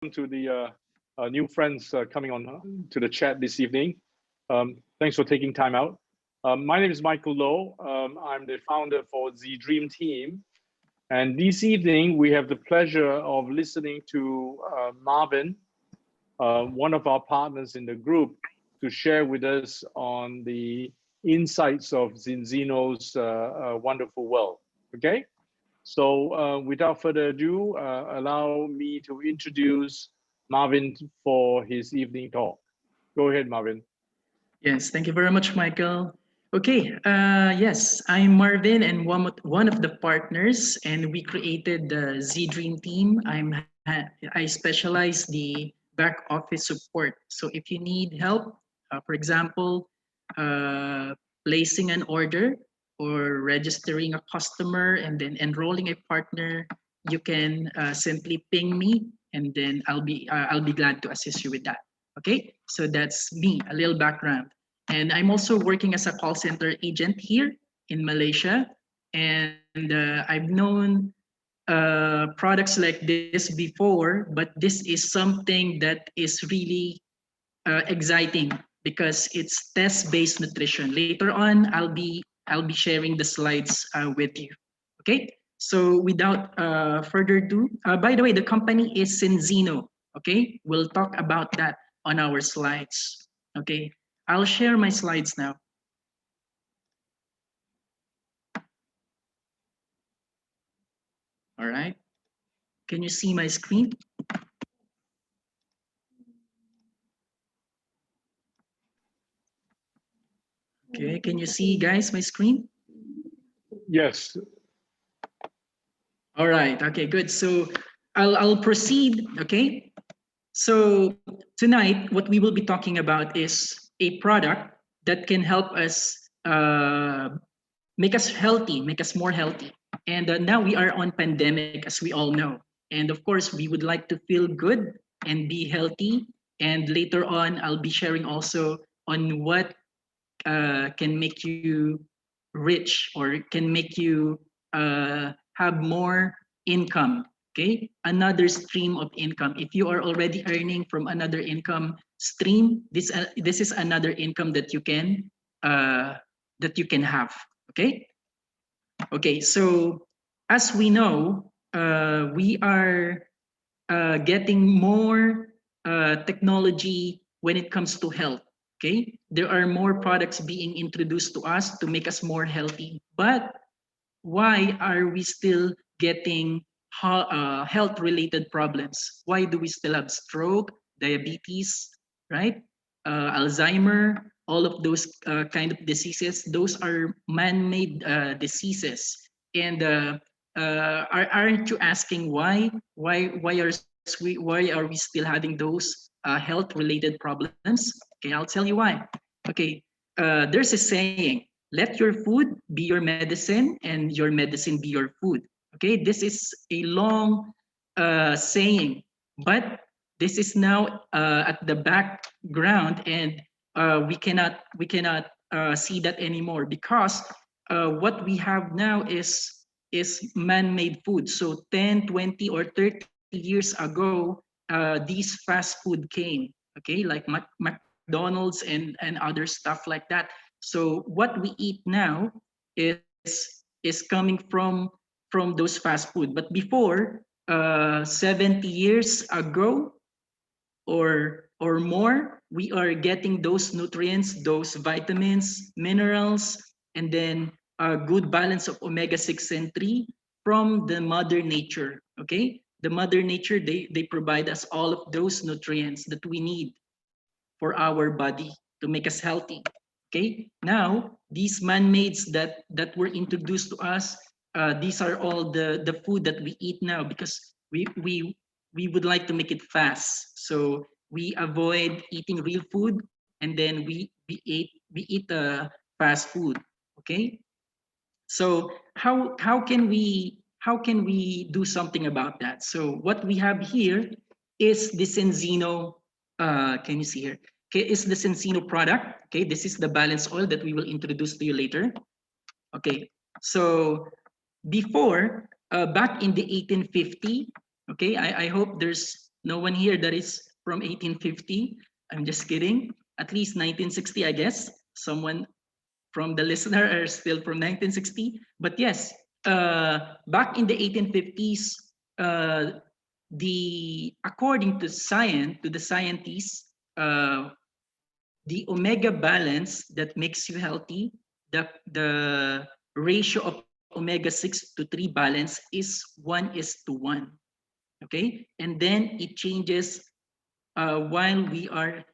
to the new friends coming on to the chat this evening. Thanks for taking time out. My name is Michael Low. I'm the founder for the Dream Team. And this evening, we have the pleasure of listening to Marvin, one of our partners in the group, to share with us on the insights of Zinzino's wonderful world. Okay? So without further ado, allow me to introduce Marvin for his evening talk. Go ahead, Marvin. Yes, thank you very much, Michael. Okay, yes, I'm Marvin and one of the partners, and we created the Z Dream team. I specialize the back office support. So if you need help, for example, uh, placing an order or registering a customer and then enrolling a partner, you can simply ping me, and then I'll be glad to assist you with that. Okay, so that's me, a little background. And I'm also working as a call center agent here in Malaysia. And I've known products like this before, but this is something that is really exciting because it's test-based nutrition. Later on, I'll be sharing the slides with you. Okay. So without further ado, by the way, the company is Zinzino. Okay, we'll talk about that on our slides. Okay, I'll share my slides now. All right. Can you see my screen? Okay, can you see, guys, my screen? Yes. All right. Okay, good. So I'll proceed. Okay. So tonight, what we will be talking about is a product that can help us make us healthy, make us more healthy. And now we are on pandemic, as we all know. And of course, we would like to feel good and be healthy. And later on, I'll be sharing also on what can make you rich or can make you have more income. Okay, another stream of income. If you are already earning from another income stream, this is another income uh, that you can have. Okay. Okay. So as we know, we are getting more technology when it comes to health. Okay, there are more products being introduced to us to make us more healthy. But why are we still getting health-related problems? Why do we still have stroke, diabetes, right? Alzheimer, all of those kind of diseases. Those are man-made diseases. And aren't you asking why? Why are we still having those health-related problems? Okay, I'll tell you why. Okay, there's a saying: let your food be your medicine and your medicine be your food. Okay, this is a long saying, but this is now at the background, and we cannot see that anymore because what we have now is man-made food. So 10, 20, or 30 years ago, these fast food came. Okay, like McDonald's and other stuff like that. So what we eat now is coming from those fast food. But before, 70 years ago or more, we are getting those nutrients, those vitamins, minerals, and then a good balance of omega-6 and 3 from the mother nature. Okay, the mother nature, they provide us all of those nutrients that we need for our body to make us healthy. Okay, now these man-mades that were introduced to us, these are all the food that we eat now because we would like to make it fast. So we avoid eating real food, and then we eat fast food. Okay, so how can we do something about that? So what we have here is the Senzino. Can you see here? Okay, is the Senzino product. Okay, this is the balance oil that we will introduce to you later. Okay, so before, back in the 1850, okay, I hope there's No one here that is from 1850. I'm just kidding. At least 1960, I guess. Someone from the listener are still from 1960. But yes, back in the 1850s, according to science, to the scientists, the omega balance that makes you healthy, the ratio of omega 6 to 3 balance is 1:1. Okay, and then it changes while we are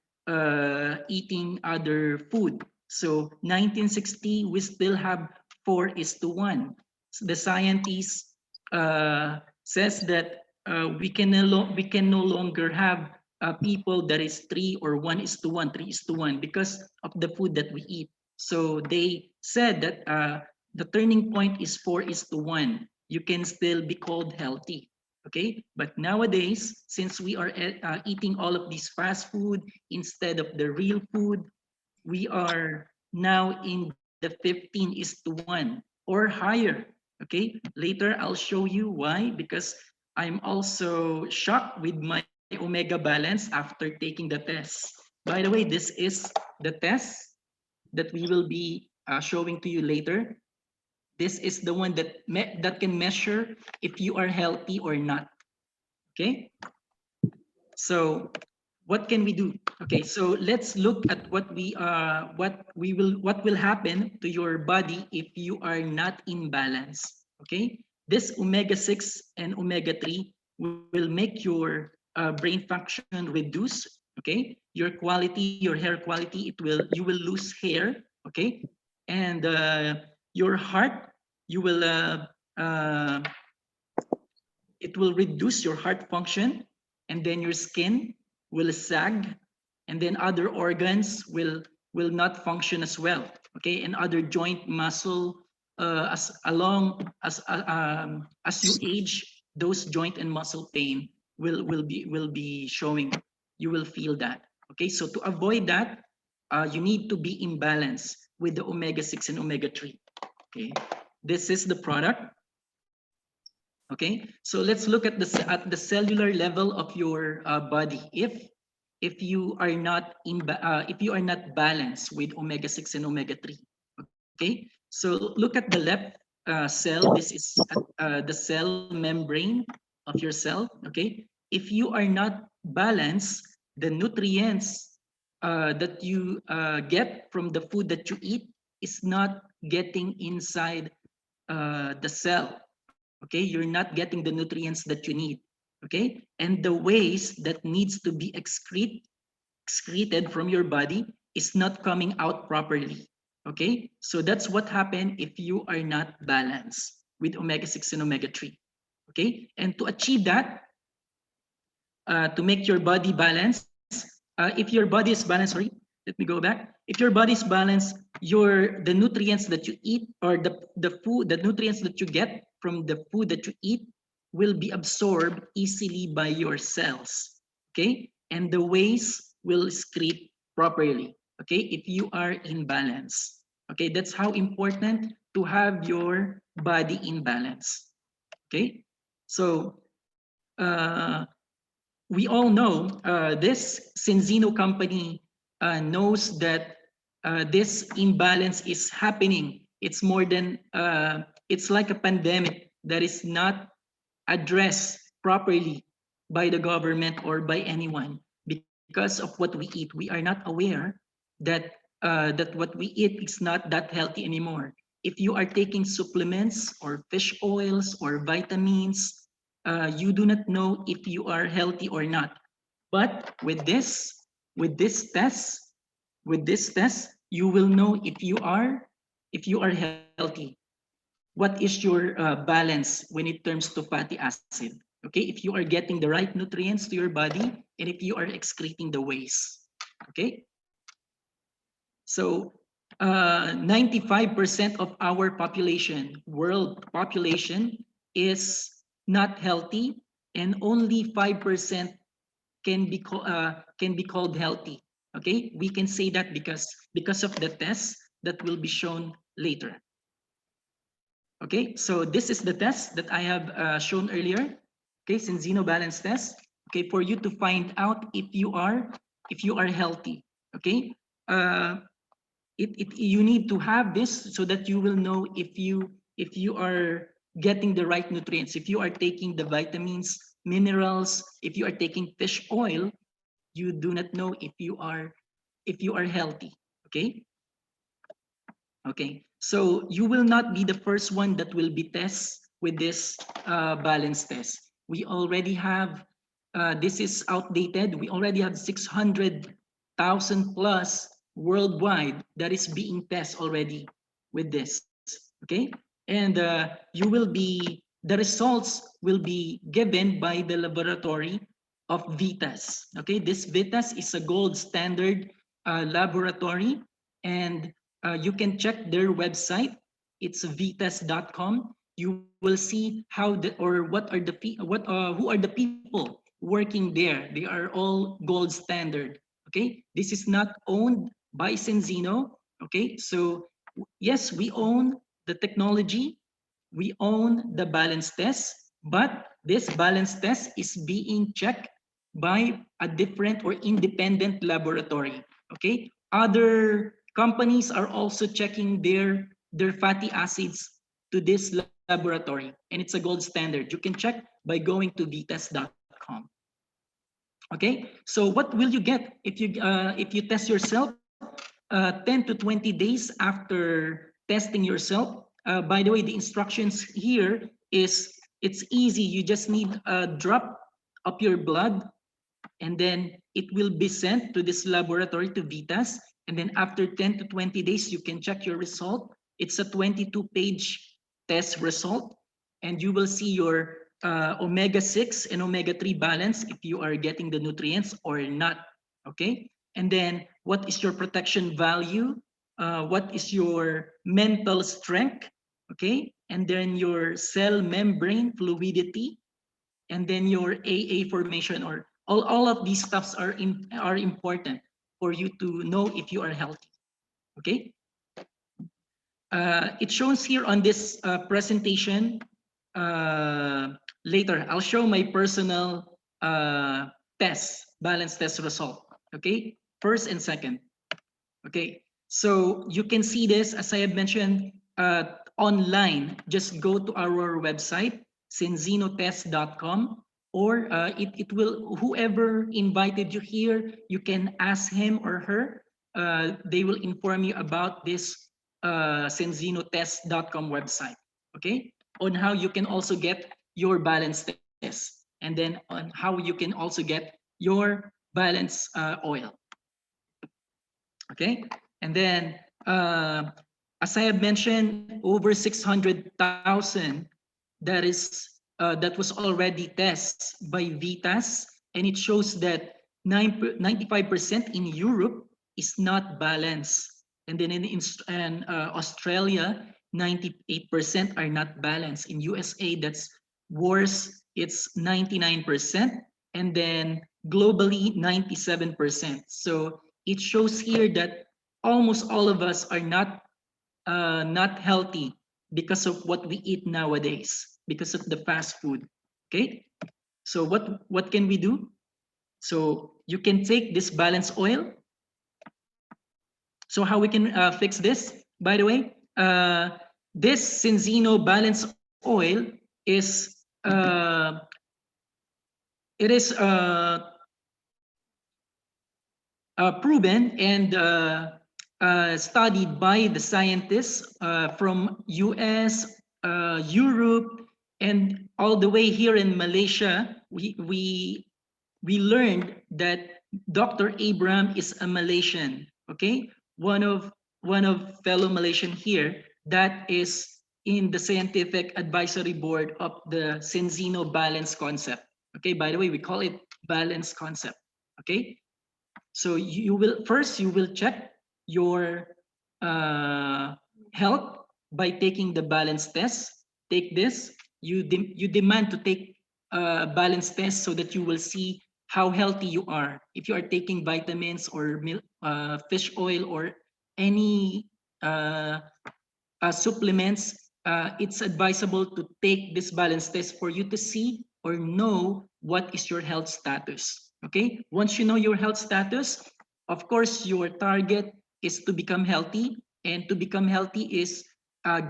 eating other food. So 1960, we still have 4:1. So the scientists says that we can no longer have people that is 3 or 1:1, 3:1 because of the food that we eat. So they said that the turning point is 4:1. You can still be called healthy. Okay, but nowadays, since we are eating all of these fast food instead of the real food, we are now in the 15:1 or higher. Okay, later I'll show you why, because I'm also shocked with my omega balance after taking the test. By the way, this is the test that we will be showing to you later. This is the one that can measure if you are healthy or not. Okay, so what can we do? Okay, so let's look at what will happen to your body if you are not in balance. Okay, this omega 6 and omega 3 will make your brain function reduce. Okay, your quality, your hair quality, you will lose hair. Okay, and your heart, you will it will reduce your heart function, and then your skin will sag, and then other organs will not function as well. Okay, and other joint muscle, as you age, those joint and muscle pain will be showing. You will feel that. Okay, so to avoid that, you need to be in balance with the omega 6 and omega 3. Okay, this is the product. Okay, so let's look at the cellular level of your body. If you are not if you are not balanced with omega 6 and omega 3. Okay, so look at the left cell. This is the cell membrane of your cell. Okay, if you are not balanced, the nutrients that you get from the food that you eat is not getting inside the cell. Okay, you're not getting the nutrients that you need. Okay, and the waste that needs to be excreted from your body is not coming out properly. Okay, so that's what happened if you are not balanced with omega 6 and omega 3. Okay, and to achieve that, to make your body balance, if your body is balanced, sorry, let me go back. If your body is balanced, the nutrients that you eat, or the nutrients that you get from the food that you eat will be absorbed easily by your cells. Okay, and the waste will excrete properly. Okay, if you are in balance. Okay, that's how important to have your body in balance. Okay, so we all know this Zinzino company knows that this imbalance is happening. It's more than it's like a pandemic that is not addressed properly by the government or by anyone because of what we eat. We are not aware that that what we eat is not that healthy anymore. If you are taking supplements or fish oils or vitamins, you do not know if you are healthy or not. But with this test, you will know if you are healthy. What is your balance when it comes to fatty acid? Okay, if you are getting the right nutrients to your body, and if you are excreting the waste. Okay, so 95% of our population, world population, is not healthy, and only 5% can be called healthy. Okay, we can say that because of the test that will be shown later. Okay, so this is the test that I have shown earlier. Okay, Zinzino balance test. okay, for you to find out if you are healthy. Okay, you need to have this so that you will know if you are getting the right nutrients, if you are taking the vitamins, minerals, if you are taking fish oil. You do not know if you are healthy. Okay, okay, so you will not be the first one that will be tested with this balance test. We already have, this is outdated. We already have 600,000 plus worldwide that is being tested already with this. Okay, and you will be, the results will be given by the laboratory of Vitas. Okay, this Vitas is a gold standard laboratory, and you can check their website. It's vitas.com. You will see how the, or what are the who are the people working there. They are all gold standard. Okay, this is not owned by Zinzino. Okay, so yes, we own the technology, we own the balance test, but this balance test is being checked by a different or independent laboratory. Okay, other companies are also checking their fatty acids to this laboratory, and it's a gold standard. You can check by going to vitas.com. Okay, so what will you get if you test yourself 10 to 20 days after testing yourself? By the way, the instructions here is, it's easy. You just need a drop of your blood, and then it will be sent to this laboratory, to Vitas. And then after 10 to 20 days, you can check your result. It's a 22-page test result, and you will see your omega-6 and omega-3 balance, if you are getting the nutrients or not. Okay, and then what is your protection value? What is your mental strength? Okay, and then your cell membrane fluidity, and then your AA formation, or all of these stuffs are important for you to know if you are healthy. Okay, it shows here on this presentation. Later, I'll show my personal balance test result. Okay, first and second. Okay, so you can see this, as I have mentioned, online. Just go to our website, zinzinotest.com, or it will, whoever invited you here, you can ask him or her. They will inform you about this zinzinotest.com website. Okay, on how you can also get your balance test, and then on how you can also get your balance oil. Okay, and then as I have mentioned, over 600,000 that was already tested by Vitas, and it shows that 95% in Europe is not balanced, and then in Australia, 98% are not balanced. In USA, that's worse, it's 99%, and then globally 97%. So it shows here that almost all of us are not healthy because of what we eat nowadays, because of the fast food. Okay, so what can we do? So you can take this balance oil. So how we can fix this? By the way, this Zinzino balance oil is it is proven and studied by the scientists from US, Europe, and all the way here in Malaysia. We learned that Dr. Abraham is a Malaysian. Okay, one of fellow Malaysian here that is in the scientific advisory board of the Zinzino balance concept. Okay, by the way, we call it balance concept. Okay, so you will check your health by taking the balance test. Take this. You demand to take a balance test so that you will see how healthy you are. If you are taking vitamins or fish oil or any supplements, it's advisable to take this balance test for you to see or know what is your health status. Okay, once you know your health status, of course, your target is to become healthy, and to become healthy is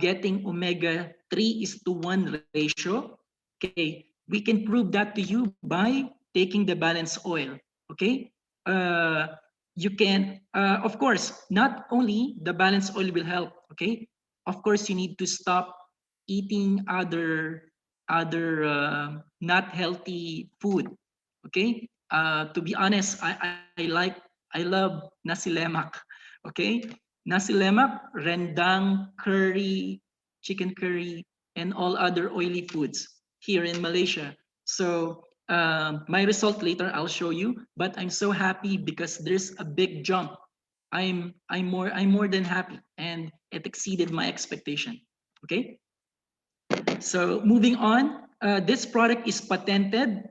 getting omega 3 is to 1 ratio. Okay, we can prove that to you by taking the balanced oil. Okay, uh, you can, of course, not only the balanced oil will help. Okay, of course, you need to stop eating other not healthy food. Okay, to be honest, I love nasi lemak. Okay, nasi lemak, rendang, curry, chicken curry, and all other oily foods here in Malaysia. So my result later I'll show you, but I'm so happy because there's a big jump. I'm more than happy, and it exceeded my expectation. Okay, so moving on, this product is patented,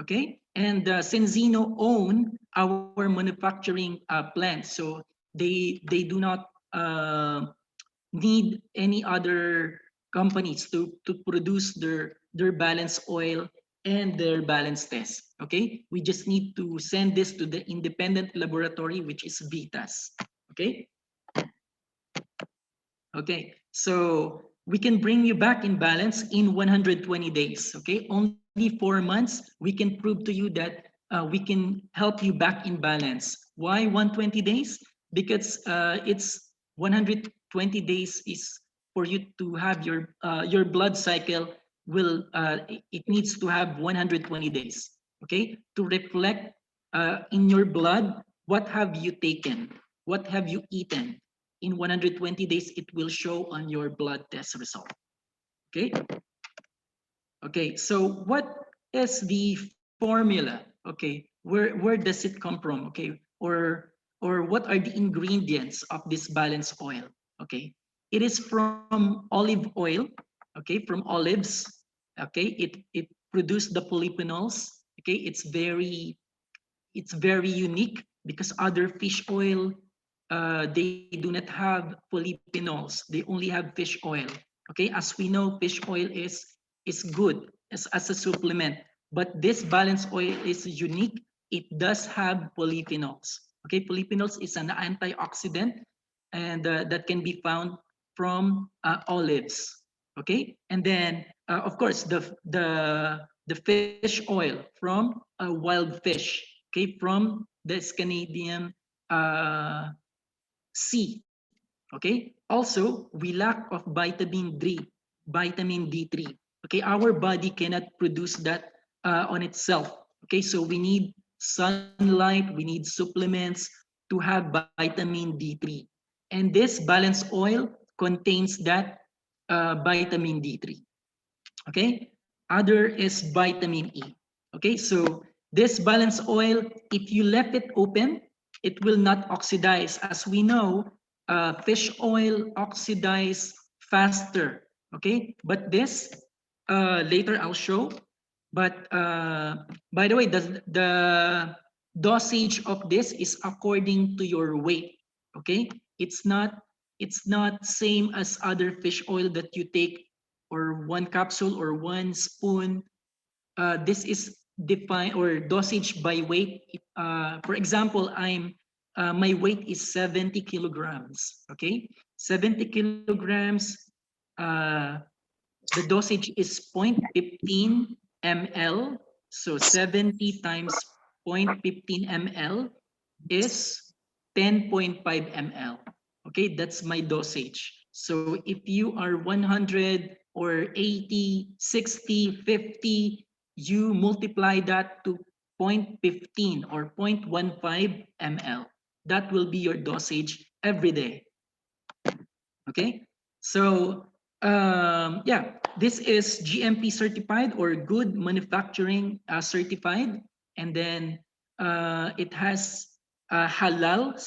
okay? And Zinzino own our manufacturing plant, so they do not need any other companies to produce their balance oil and their balance test. Okay, we just need to send this to the independent laboratory, which is Vitas. Okay. Okay, so we can bring you back in balance in 120 days. Okay, only 4 months, we can prove to you that we can help you back in balance. Why 120 days? Because it's 120 days is for you to have your blood cycle will it needs to have 120 days. Okay, to reflect in your blood what have you taken, what have you eaten, in 120 days, it will show on your blood test result. Okay. Okay. So what is the formula? Okay. Where does it come from? Okay. Or what are the ingredients of this balanced oil? Okay. It is from olive oil. Okay. From olives. Okay. It produced the polyphenols. Okay. It's very unique because other fish oil they do not have polyphenols. They only have fish oil. Okay, as we know, fish oil is good as a supplement, but this balanced oil is unique. It does have polyphenols. Okay, polyphenols is an antioxidant, and that can be found from olives. Okay, and then of course the fish oil from wild fish. Okay, from the Scandinavian uh, sea. Okay. Also, we lack of vitamin D3. Okay, our body cannot produce that on itself. Okay, so we need sunlight, we need supplements to have vitamin D3. And this balanced oil contains that vitamin D3. Okay, other is vitamin E. Okay, so this balanced oil, if you left it open, it will not oxidize. As we know, fish oil oxidize faster. Okay, but this later I'll show. But by the way, the dosage of this is according to your weight. Okay, it's not same as other fish oil that you take or one capsule or one spoon. This is defined or dosage by weight. For example, my weight is 70 kilograms. Okay, 70 kilograms. Uh, the dosage is 0.15 ml. So 70 times 0.15 ml is 10.5 ml. Okay, that's my dosage. So if you are 100 or 80, 60, 50, you multiply that to 0.15 or 0.15 ml. That will be your dosage every day. Okay, so yeah, this is GMP certified or good manufacturing certified, and then it has halal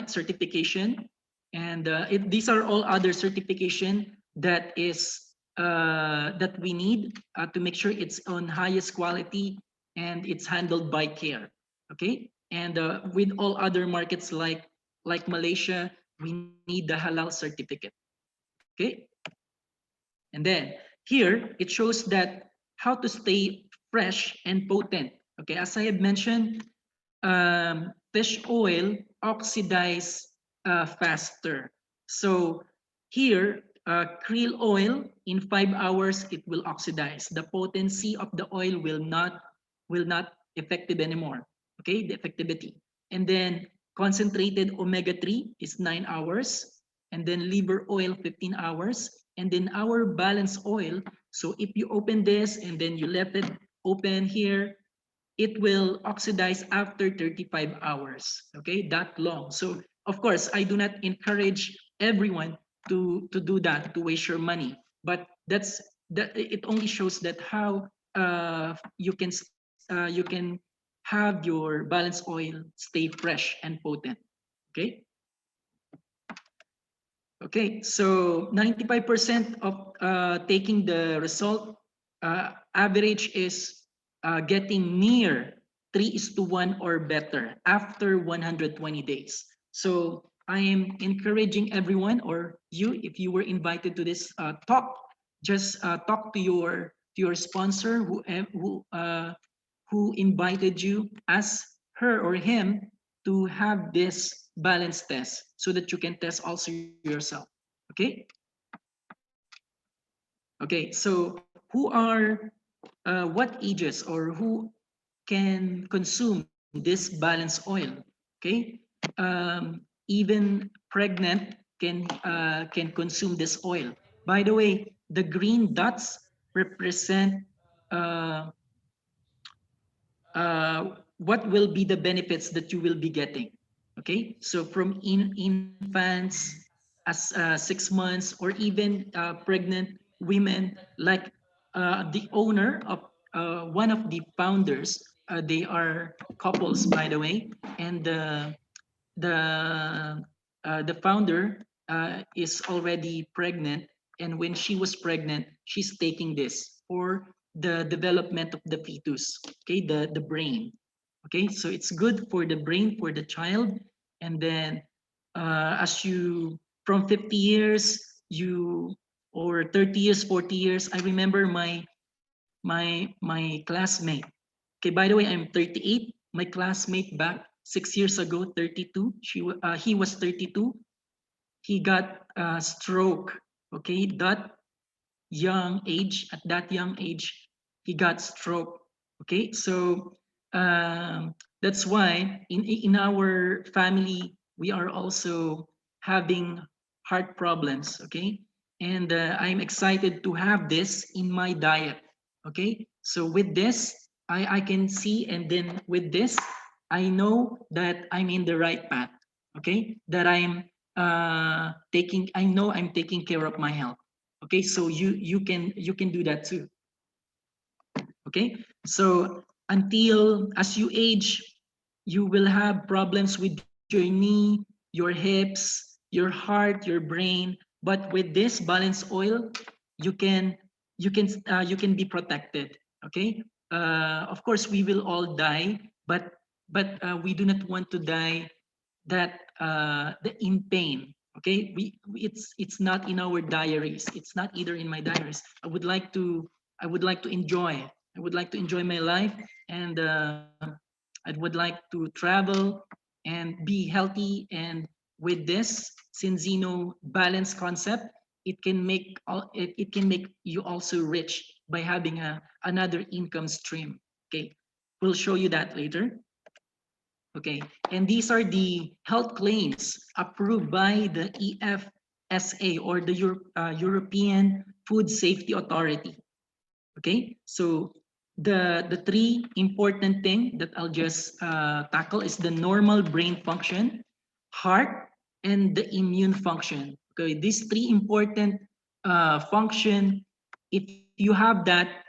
certification, and these are all other certification that we need to make sure it's on highest quality and it's handled by care. Okay, and with all other markets like Malaysia, we need the halal certificate. Okay, and then here it shows that how to stay fresh and potent. Okay, as I had mentioned, fish oil oxidize faster. So here, krill oil in 5 hours it will oxidize. The potency of the oil will not effective anymore. Okay, the effectivity. And then concentrated omega-3 is 9 hours, and then liver oil 15 hours, and then our balanced oil. So if you open this and then you left it open here, it will oxidize after 35 hours. Okay, that long. So of course, I do not encourage everyone to do that, to waste your money. But that it only shows that how you can have your balanced oil stay fresh and potent. Okay. Okay, so 95% of taking the result average is getting near 3:1 or better after 120 days. So I am encouraging everyone, or you, if you were invited to this talk, just talk to your sponsor who invited you, ask her or him to have this balance test so that you can test also yourself. Okay. Okay. So who are what ages or who can consume this balanced oil? Okay. Even pregnant can consume this oil. By the way, the green dots represent uh, what will be the benefits that you will be getting. Okay, so from infants as 6 months, or even pregnant women, like the owner of one of the founders, they are couples, by the way, and the founder is already pregnant, and when she was pregnant, she's taking this for the development of the fetus. Okay, the brain. Okay, so it's good for the brain for the child. And then as you, from 50 years, you, or 30 years, 40 years, I remember my classmate. Okay, by the way, I'm 38. My classmate back 6 years ago, 32. He was 32. He got a stroke. Okay, at that young age, he got stroke. Okay, so that's why in our family we are also having heart problems. Okay, and I'm excited to have this in my diet. Okay, so with this, I can see, and then with this, I know that I'm in the right path. Okay, that I know I'm taking care of my health. Okay, so you can do that too. Okay, so until as you age, you will have problems with your knee, your hips, your heart, your brain. But with this balanced oil, you can you can be protected. Okay, of course we will all die, but we do not want to die that in pain. Okay, it's not in our diaries. It's not either in my diaries. I would like to enjoy. I would like to enjoy my life, and I would like to travel and be healthy. And with this Zinzino balance concept, it can make you also rich by having another income stream. Okay, we'll show you that later. Okay, and these are the health claims approved by the EFSA, or the European Food Safety Authority. Okay, so the three important thing that I'll just tackle is the normal brain function, heart, and the immune function. Okay, these three important function. If you have that,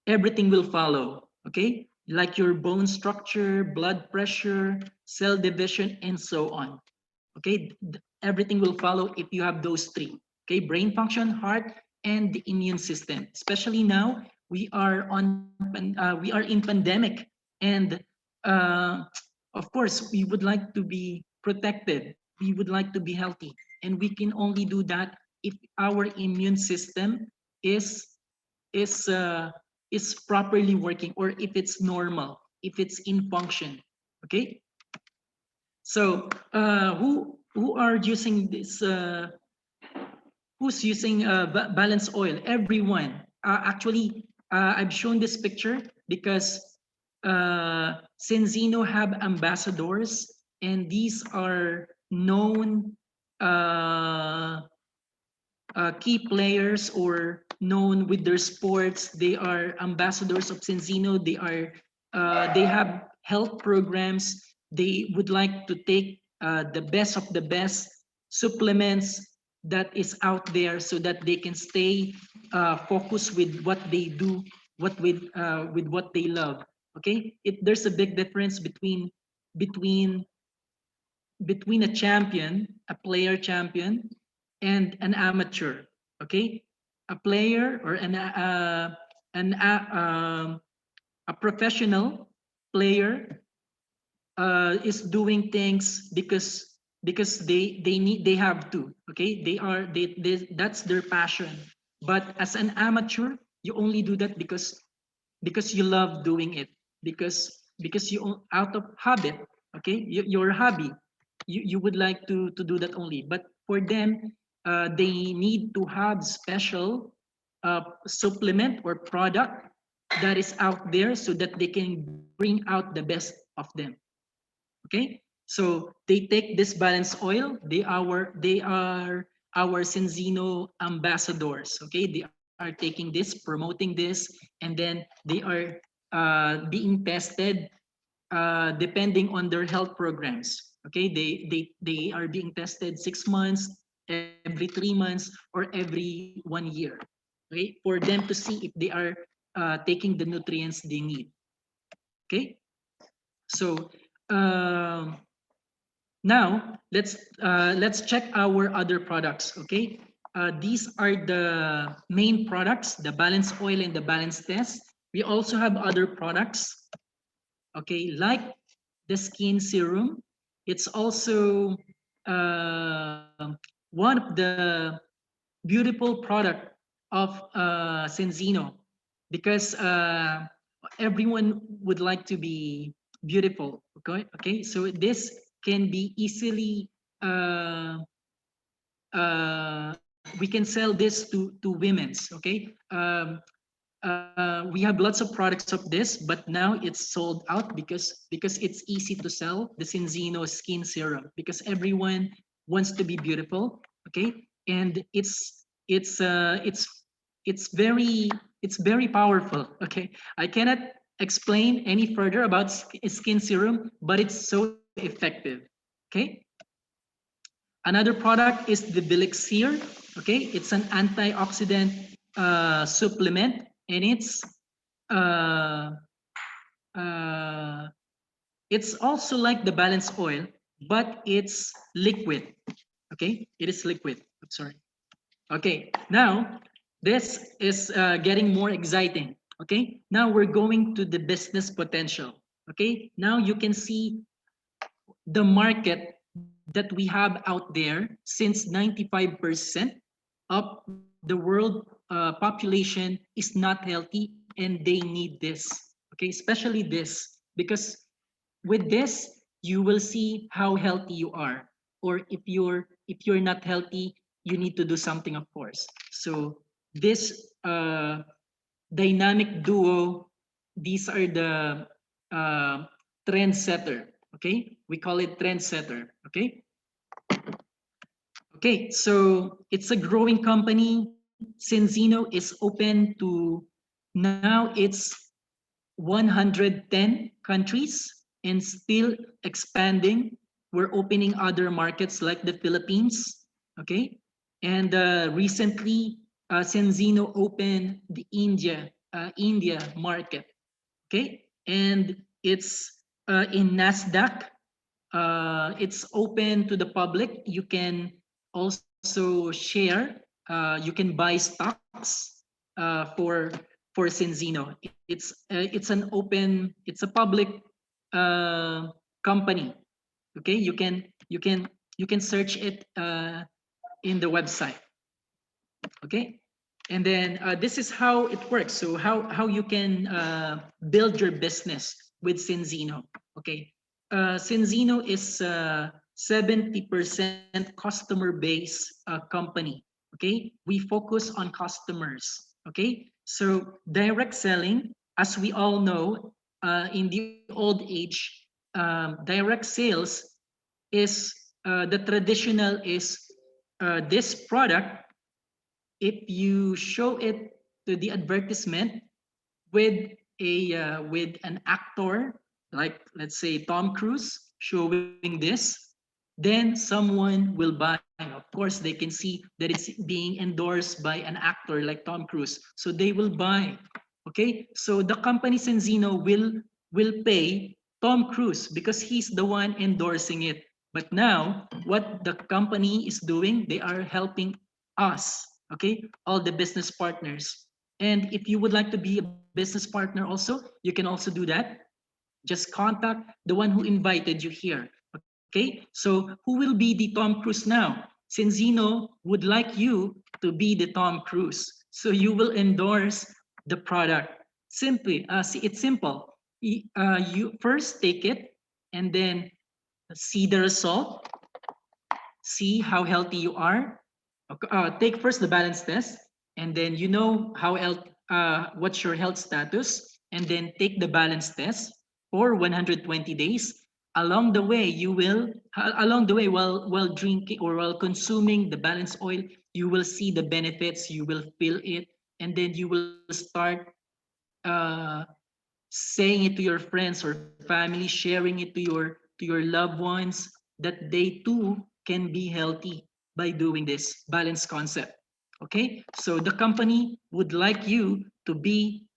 everything will follow. Okay, like your bone structure, blood pressure, cell division, and so on. Okay, everything will follow if you have those three. Okay, brain function, heart, and the immune system. Especially now, we are in pandemic, and of course we would like to be protected. We would like to be healthy, and we can only do that if our immune system is is uh, is properly working, or if it's normal, if it's in function. Okay. So who are using this? Who's using balance oil? Everyone. Actually, I've shown this picture because Zinzino have ambassadors, and these are known uh, key players or known with their sports. They are ambassadors of Zinzino. They have health programs. They would like to take the best of the best supplements that is out there so that they can stay focused with what they do, with what they love. Okay, there's a big difference between a champion, a player champion, and an amateur. Okay, a player or an a professional player is doing things because they have to. Okay, they that's their passion. But as an amateur, you only do that because you love doing it, because you out of habit. Okay, your hobby, you would like to do that only. But for them, they need to have special supplement or product that is out there so that they can bring out the best of them. Okay, so they take this balanced oil. They are our Zinzino ambassadors. Okay, they are taking this, promoting this, and then they are being tested depending on their health programs. Okay, they are being tested 6 months, every 3 months, or every 1 year. Okay, for them to see if they are taking the nutrients they need. Okay, so um, now let's check our other products. Okay, these are the main products: the balance oil and the balance test. We also have other products. Okay, like the skin serum. It's also uh, one of the beautiful product of Senzino, because everyone would like to be beautiful. Okay, okay. So this can be easily we can sell this to women's. Okay. We have lots of products of this, but now it's sold out because it's easy to sell the Senzino skin serum, because everyone wants to be beautiful. Okay, and it's very powerful. Okay, I cannot explain any further about skin serum, but it's so effective. Okay, another product is the Bilixir. Okay, it's an antioxidant supplement, and uh, uh, it's also like the balance oil, but it's liquid. Okay, it is liquid. I'm sorry. Okay, now this is getting more exciting. Okay, now we're going to the business potential. Okay, now you can see the market that we have out there, since 95% of the world population is not healthy and they need this. Okay, especially this, because with this you will see how healthy you are, or if you're not healthy, you need to do something, of course. So this dynamic duo, these are the uh, trendsetter. Okay, we call it trendsetter. Okay, okay, so it's a growing company. Senzino is open to, now it's 110 countries and still expanding. We're opening other markets like the Philippines. Okay, and recently Senzino opened the India market. Okay, and it's in Nasdaq. It's open to the public. You can also share. You can buy stocks for Senzino. It's a public company. Okay, you can search it in the website. Okay, And then this is how it works. So how you can build your business with Zinzino. Okay, Zinzino is 70% customer base company. Okay, we focus on customers. Okay, so direct selling, as we all know, in the old age, direct sales is the traditional is this product. If you show it to the advertisement with a with an actor, like let's say Tom Cruise showing this, then someone will buy. Of course they can see that it's being endorsed by an actor like Tom Cruise, so they will buy. Okay, so the company Senzino will pay Tom Cruise because he's the one endorsing it. But now what the company is doing, they are helping us, okay, all the business partners. And if you would like to be a business partner also, you can also do that. Just contact the one who invited you here. Okay, so who will be the Tom Cruise now? Senzino would like you to be the Tom Cruise. So you will endorse the product. Simply, see, it's simple. You first take it and then see the result, see how healthy you are. Take first the balance test, and then you know how what's your health status, and then take the balance test for 120 days. Along the way, along the way, while drinking or while consuming the balance oil, you will see the benefits. You will feel it, and then you will start uh, saying it to your friends or family, sharing it to your loved ones, that they too can be healthy by doing this balance concept. Okay, so the company would like you to be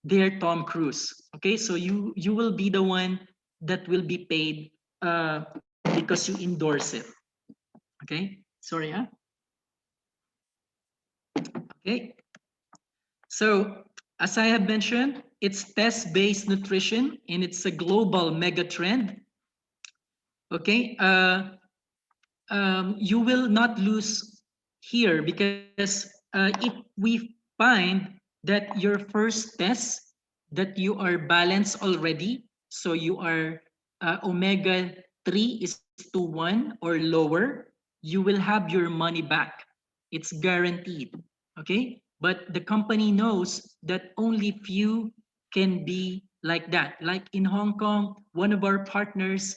their Tom Cruise. Okay, so you will be the one that will be paid because you endorse it. Okay, sorry, huh? Okay, so as I have mentioned, it's test-based nutrition and it's a global mega trend. Okay, you will not lose here because if we find that your first test that you are balanced already, so you are omega 3 is to 1 or lower, you will have your money back. It's guaranteed. Okay, but the company knows that only few can be like that. Like in Hong Kong, one of our partners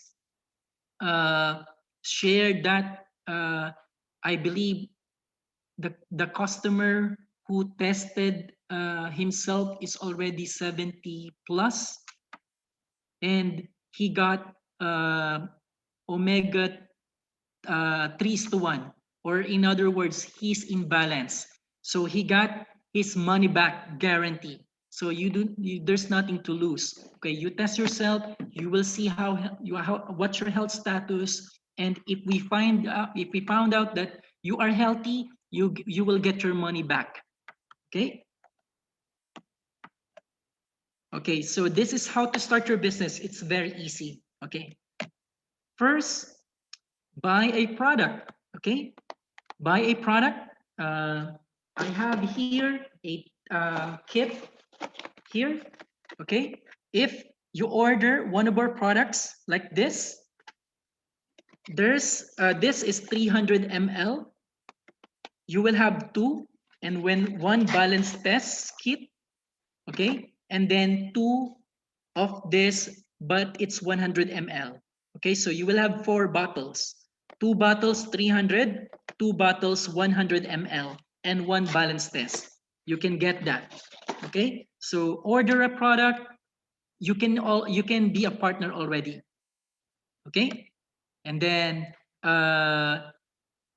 uh, shared that I believe the customer who tested himself is already 70 plus, and he got omega 3 to 1, or in other words, he's in balance. So he got his money back guarantee. So there's nothing to lose. Okay, you test yourself, you will see what's your health status, and if we found out that you are healthy, you will get your money back. Okay. Okay, so this is how to start your business. It's very easy. Okay. First, buy a product. Okay, buy a product. I have here a kit here. Okay, if you order one of our products like this, this is 300 ml. You will have two, and when one balance test kit, okay, and then two of this, but it's 100 ml. Okay, so you will have 4 bottles. 2 bottles 300, 2 bottles 100 ml, and one balance test. You can get that. Okay, so order a product. You can be a partner already. Okay, and then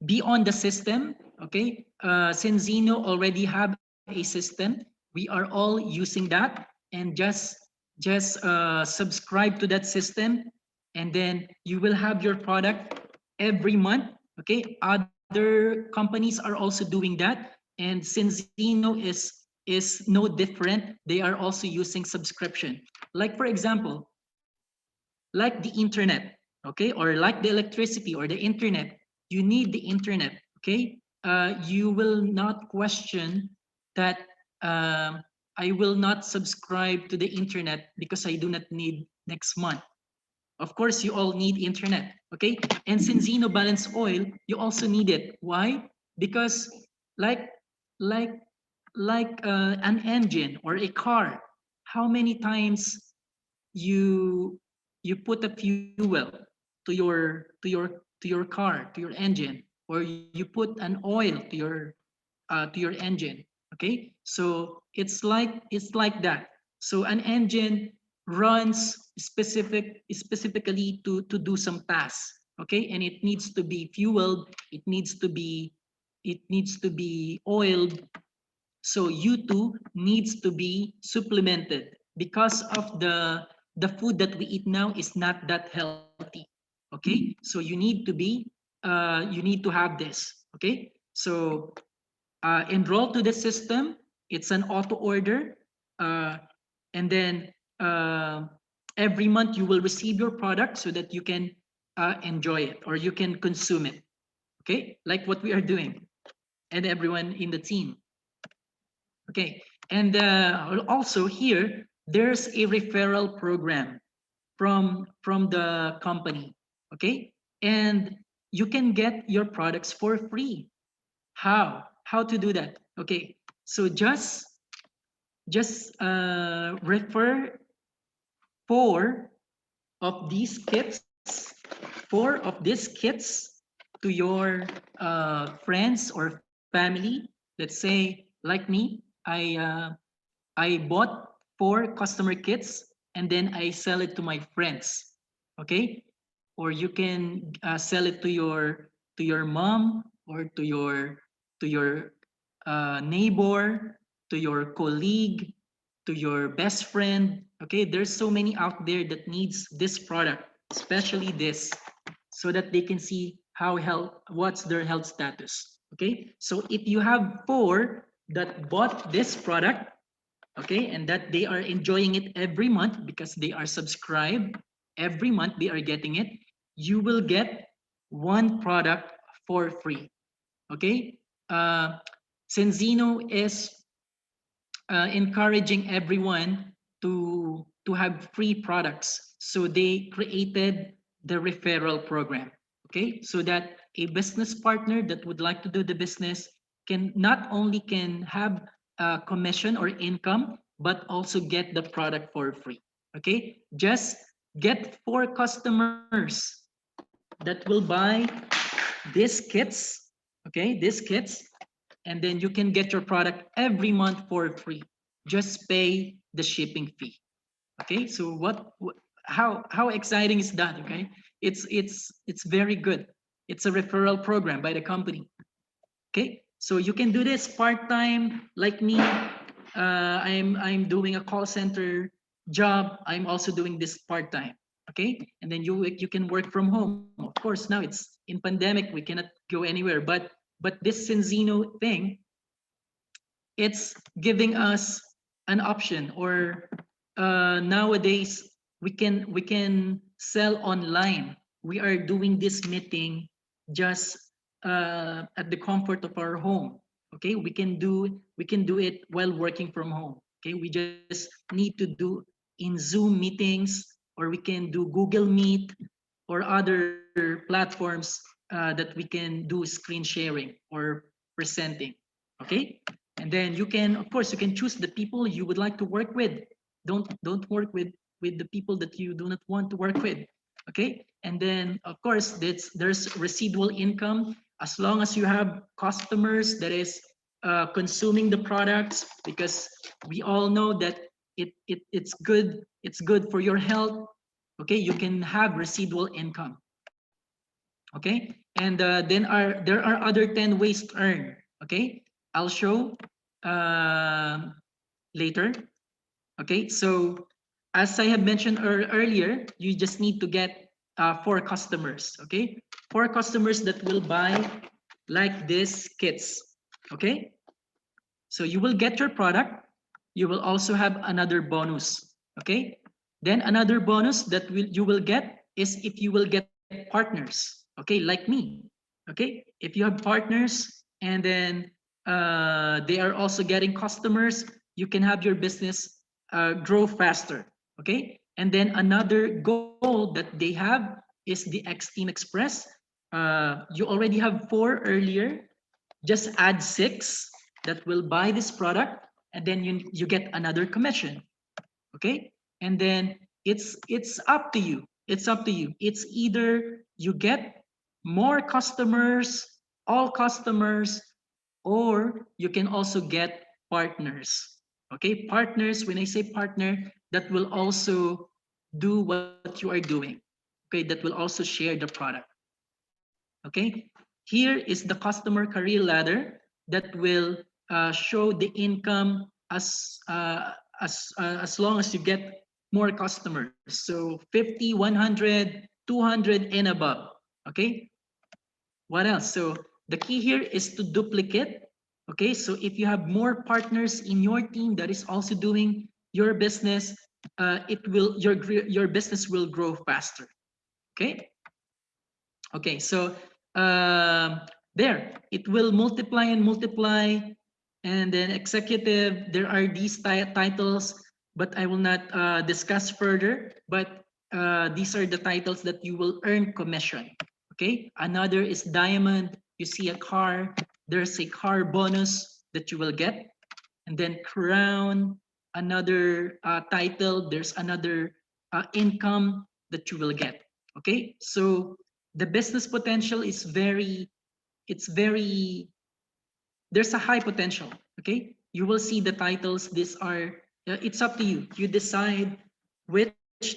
be on the system. Okay, Senzino already have a system. We are all using that, and just subscribe to that system, and then you will have your product every month. Okay, other companies are also doing that, and Senzino is no different. They are also using subscription. Like for example, like the internet, okay, or like the electricity or the internet. You need the internet. Okay, you will not question that I will not subscribe to the internet because I do not need next month. Of course, you all need internet, okay? And Zinzino Balance Oil, you also need it. Why? Because like like an engine or a car, how many times you you put a fuel to your car, to your engine, or you put an oil to your engine. Okay, so it's like that. So an engine runs specifically to do some tasks. Okay, and it needs to be fueled. It needs to be oiled. So you too needs to be supplemented because of the food that we eat now is not that healthy. Okay, so you need to have this. Okay, so enroll to the system. It's an auto order, uh, and then every month you will receive your product so that you can enjoy it or you can consume it. Okay, like what we are doing, and everyone in the team. Okay, and also here there's a referral program from the company. Okay, and you can get your products for free. How to do that? Okay, so just refer four of these kits, to your friends or family. Let's say like me, I bought four customer kits and then I sell it to my friends. Okay, or you can sell it to your mom or to your neighbor, to your colleague, to your best friend. Okay, there's so many out there that needs this product, especially this, so that they can see what's their health status. Okay, so if you have four that bought this product, okay, and that they are enjoying it every month because they are subscribed, every month they are getting it, you will get one product for free. Okay, uh, Senzino is encouraging everyone to have free products. So they created the referral program. Okay, so that a business partner that would like to do the business can not only can have commission or income, but also get the product for free. Okay, just get four customers that will buy these kits. Okay, these kits, and then you can get your product every month for free. Just pay the shipping fee. Okay, so how exciting is that? Okay, it's very good. It's a referral program by the company. Okay, so you can do this part-time like me. I'm doing a call center job. I'm also doing this part-time. Okay, and then you can work from home. Of course, now it's in pandemic, we cannot go anywhere, but this Senzino thing, it's giving us an option. Or nowadays we can sell online. We are doing this meeting just at the comfort of our home. Okay, we can do it while working from home. Okay, we just need to do in Zoom meetings, or we can do Google Meet or other platforms that we can do screen sharing or presenting. Okay, and then you can, of course, you can choose the people you would like to work with. Don't work with the people that you do not want to work with. Okay, and then of course there's residual income as long as you have customers that is consuming the products, because we all know that it's good for your health. Okay, you can have residual income. Okay, and there are other 10 ways to earn. Okay, I'll show um later. Okay, so as I have mentioned earlier, you just need to get four customers. Okay, four customers that will buy like this kits. Okay, so you will get your product. You will also have another bonus. Okay, then another bonus that you will get is if you will get partners. Okay, like me. Okay, if you have partners, and then they are also getting customers, you can have your business grow faster. Okay, and then another goal that they have is the X Team Express. You already have 4 earlier, just add 6 that will buy this product, and then you get another commission. Okay, and then it's up to you. It's up to you. It's either you get more customers, all customers, or you can also get partners. Okay, partners, when I say partner, that will also do what you are doing. Okay, that will also share the product. Okay, here is the customer career ladder that will show the income as long as you get more customers. So 50, 100, 200 and above. Okay, what else? So the key here is to duplicate. Okay, so if you have more partners in your team that is also doing your business, your business will grow faster. Okay. Okay, so there it will multiply and multiply, and then executive. There are these titles, but I will not discuss further. But these are the titles that you will earn commission. Okay, another is diamond. You see a car. There's a car bonus that you will get, and then crown. Another title. There's another income that you will get. Okay, so the business potential is very, there's a high potential. Okay, you will see the titles. These are it's up to you. You decide which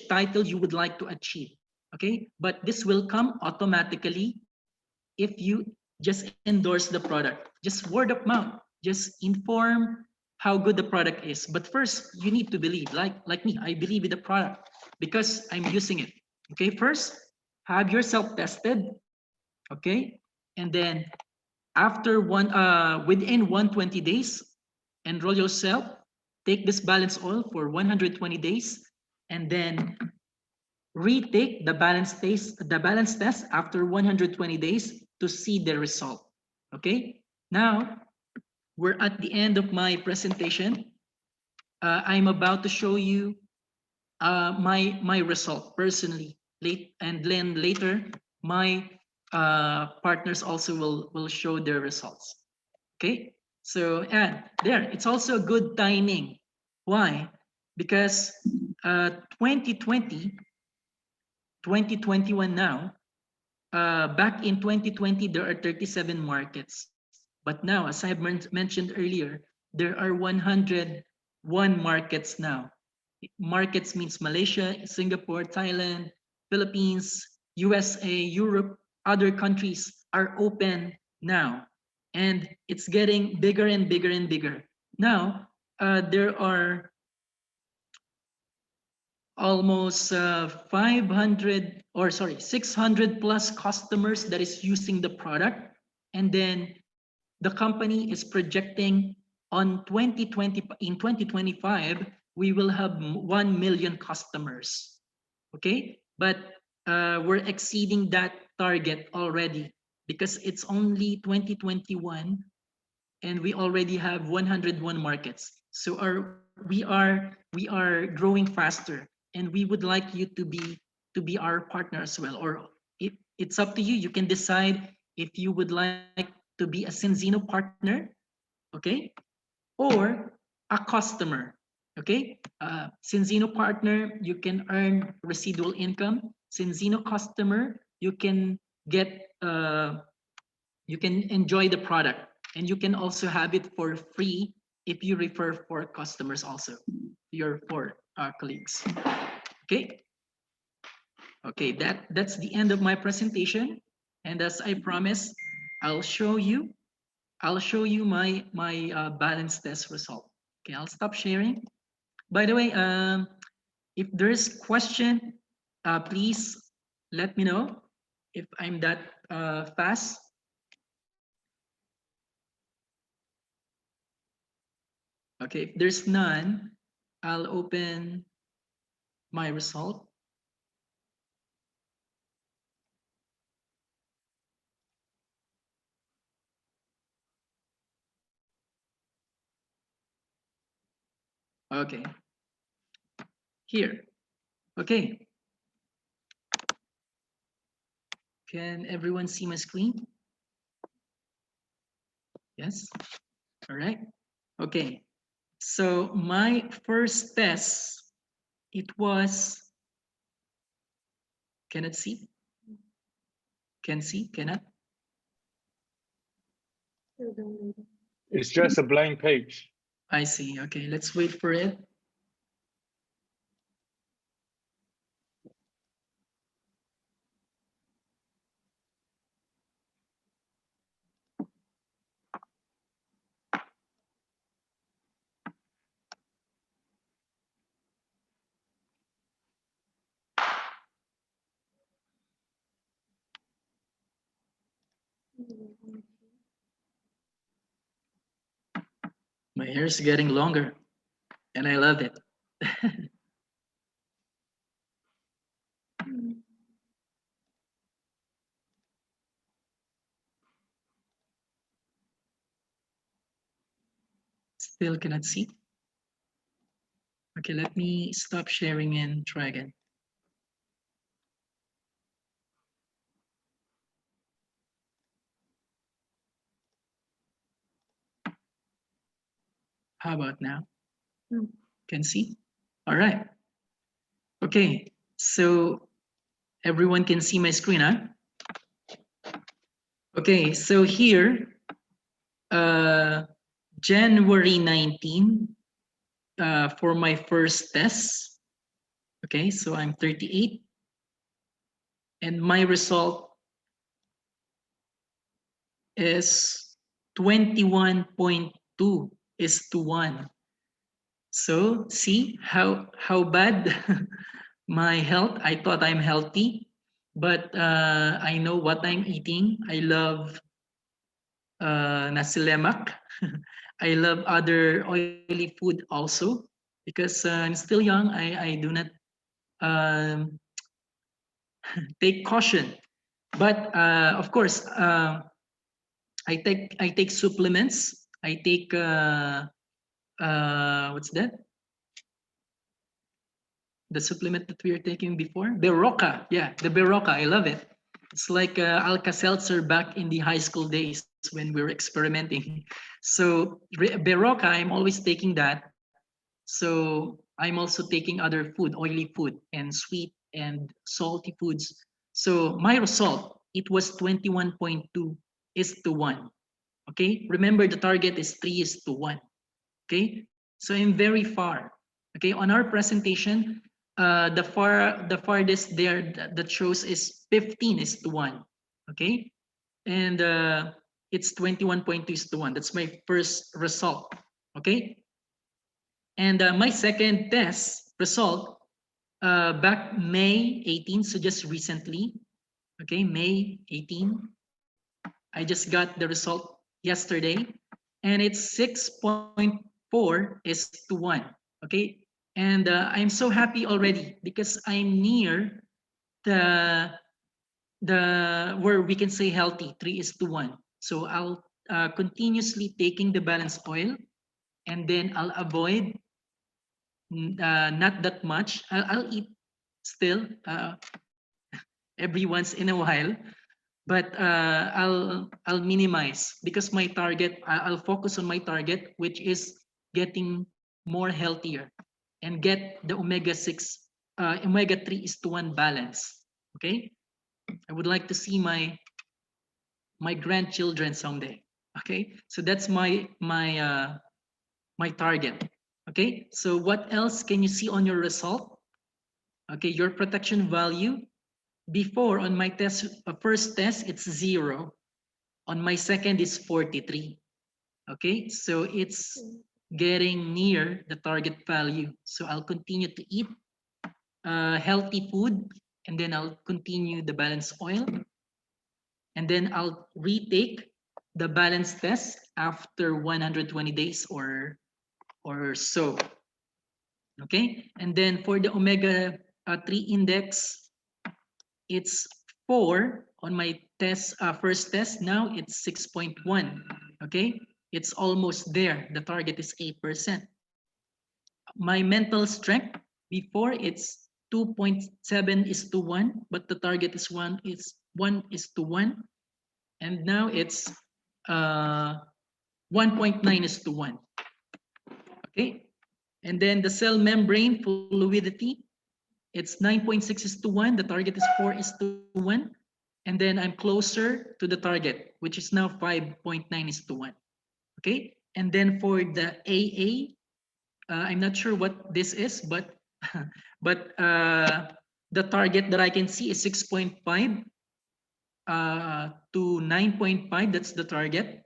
title you would like to achieve. Okay, but this will come automatically if you just endorse the product, just word of mouth, just inform how good the product is. But first you need to believe, like me, I believe in the product because I'm using it. Okay, first have yourself tested. Okay, and then after within 120 days, enroll yourself, take this balance oil for 120 days, and then retake the balance test after 120 days to see the result. Okay, now we're at the end of my presentation. I'm about to show you my result personally. And then later my partners also will show their results. Okay, so and there it's also good timing. Why? Because 2020, 2021 now, back in 2020 there are 37 markets, but now, as I have mentioned earlier, there are 101 markets now. Markets means Malaysia, Singapore, Thailand, Philippines, USA, Europe, other countries are open now. And it's getting bigger and bigger and bigger. Now, there are almost 500 or sorry 600 plus customers that is using the product, and then the company is projecting on 2020 in 2025 we will have 1 million customers. Okay, but we're exceeding that target already because it's only 2021 and we already have 101 markets. So we are growing faster, and we would like you to be our partner as well. Or it's up to you. You can decide if you would like to be a Zinzino partner, okay, or a customer. Okay, Zinzino partner, you can earn residual income. Zinzino customer, get you can enjoy the product, and you can also have it for free if you refer 4 customers also, your 4 colleagues. Okay, okay, that's the end of my presentation, and as I promised, i'll show you my balance test result. Okay, I'll stop sharing. By the way, if there's question, please let me know if I'm that fast. Okay, if there's none, I'll open my result. Okay. Here. Okay. Can everyone see my screen? Yes. All right. Okay. So my first test, it was, cannot see? Can see? Cannot? It's just a blank page. I see. Okay, let's wait for it. My hair is getting longer and I love it. Still cannot see. Okay, let me stop sharing and try again. How about now? Can see? All right. Okay, so everyone can see my screen, huh? Okay, so here, January 19, for my first test. Okay, so I'm 38. And my result is 21.2 is to 1. So see how bad my health. I thought I'm healthy, but I know what I'm eating. I love nasi lemak. I love other oily food also because I'm still young. I do not um, take caution, but of course I take supplements. I take what's that? The supplement that we were taking before, Berocca. Yeah, the Berocca. I love it. It's like Alka-Seltzer back in the high school days when we were experimenting. So Berocca, I'm always taking that. So I'm also taking other food, oily food, and sweet and salty foods. So my result, it was 21.2 is to 1. Okay, remember the target is 3 is to 1. Okay, so I'm very far. Okay, on our presentation, the farthest there that shows is 15 is to 1. Okay, and it's 21.2 is to 1. That's my first result. Okay, and my second test result back May 18, so just recently. Okay, May 18, I just got the result yesterday, and it's 6.4 is to 1. Okay, and I'm so happy already because I'm near the where we can say healthy 3 is to 1. So I'll continuously taking the balanced oil, and then I'll avoid not that much. I'll eat still every once in a while, but I'll minimize because my target, I'll focus on my target, which is getting more healthier and get the omega-6 omega-3 is to 1 balance. Okay, I would like to see my grandchildren someday. Okay, so that's my target. Okay, so what else can you see on your result? Okay, your protection value before on my test, first test, it's 0. On my second is 43. Okay, so it's getting near the target value. So I'll continue to eat healthy food, and then I'll continue the balanced oil, and then I'll retake the balance test after 120 days or so. Okay, and then for the omega 3 index, it's 4 on my test, first test. Now it's 6.1. Okay, it's almost there. The target is 8%. my mental strength before it's 2.7 is to 1, but the target is 1 is to 1, and now it's 1.9 is to 1. Okay, and then the cell membrane fluidity, it's 9.6 is to 1, the target is 4 is to 1, and then I'm closer to the target, which is now 5.9 is to 1. Okay, and then for the AA, I'm not sure what this is, but but the target that I can see is 6.5 to 9.5. That's the target.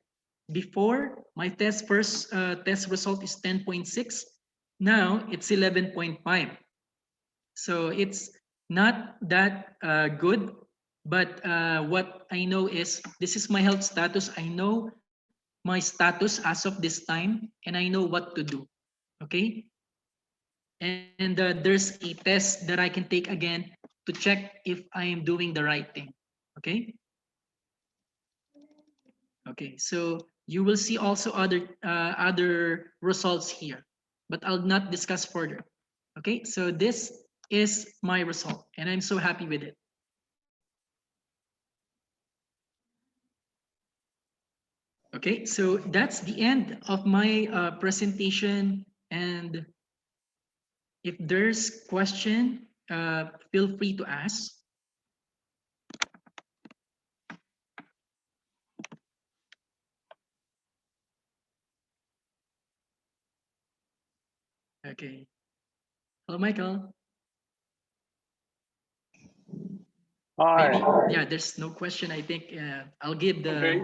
Before my first test result is 10.6. Now it's 11.5. So it's not that good. But what I know is this is my health status. I know my status as of this time, and I know what to do. Okay. And there's a test that I can take again to check if I am doing the right thing. Okay. Okay, so you will see also other results here, but I'll not discuss further. Okay, so this is my result, and I'm so happy with it. Okay, so that's the end of my presentation, and if there's question, feel free to ask. Okay. Hello, Michael. Hi. Maybe, yeah, there's no question. I think I'll give the. Okay.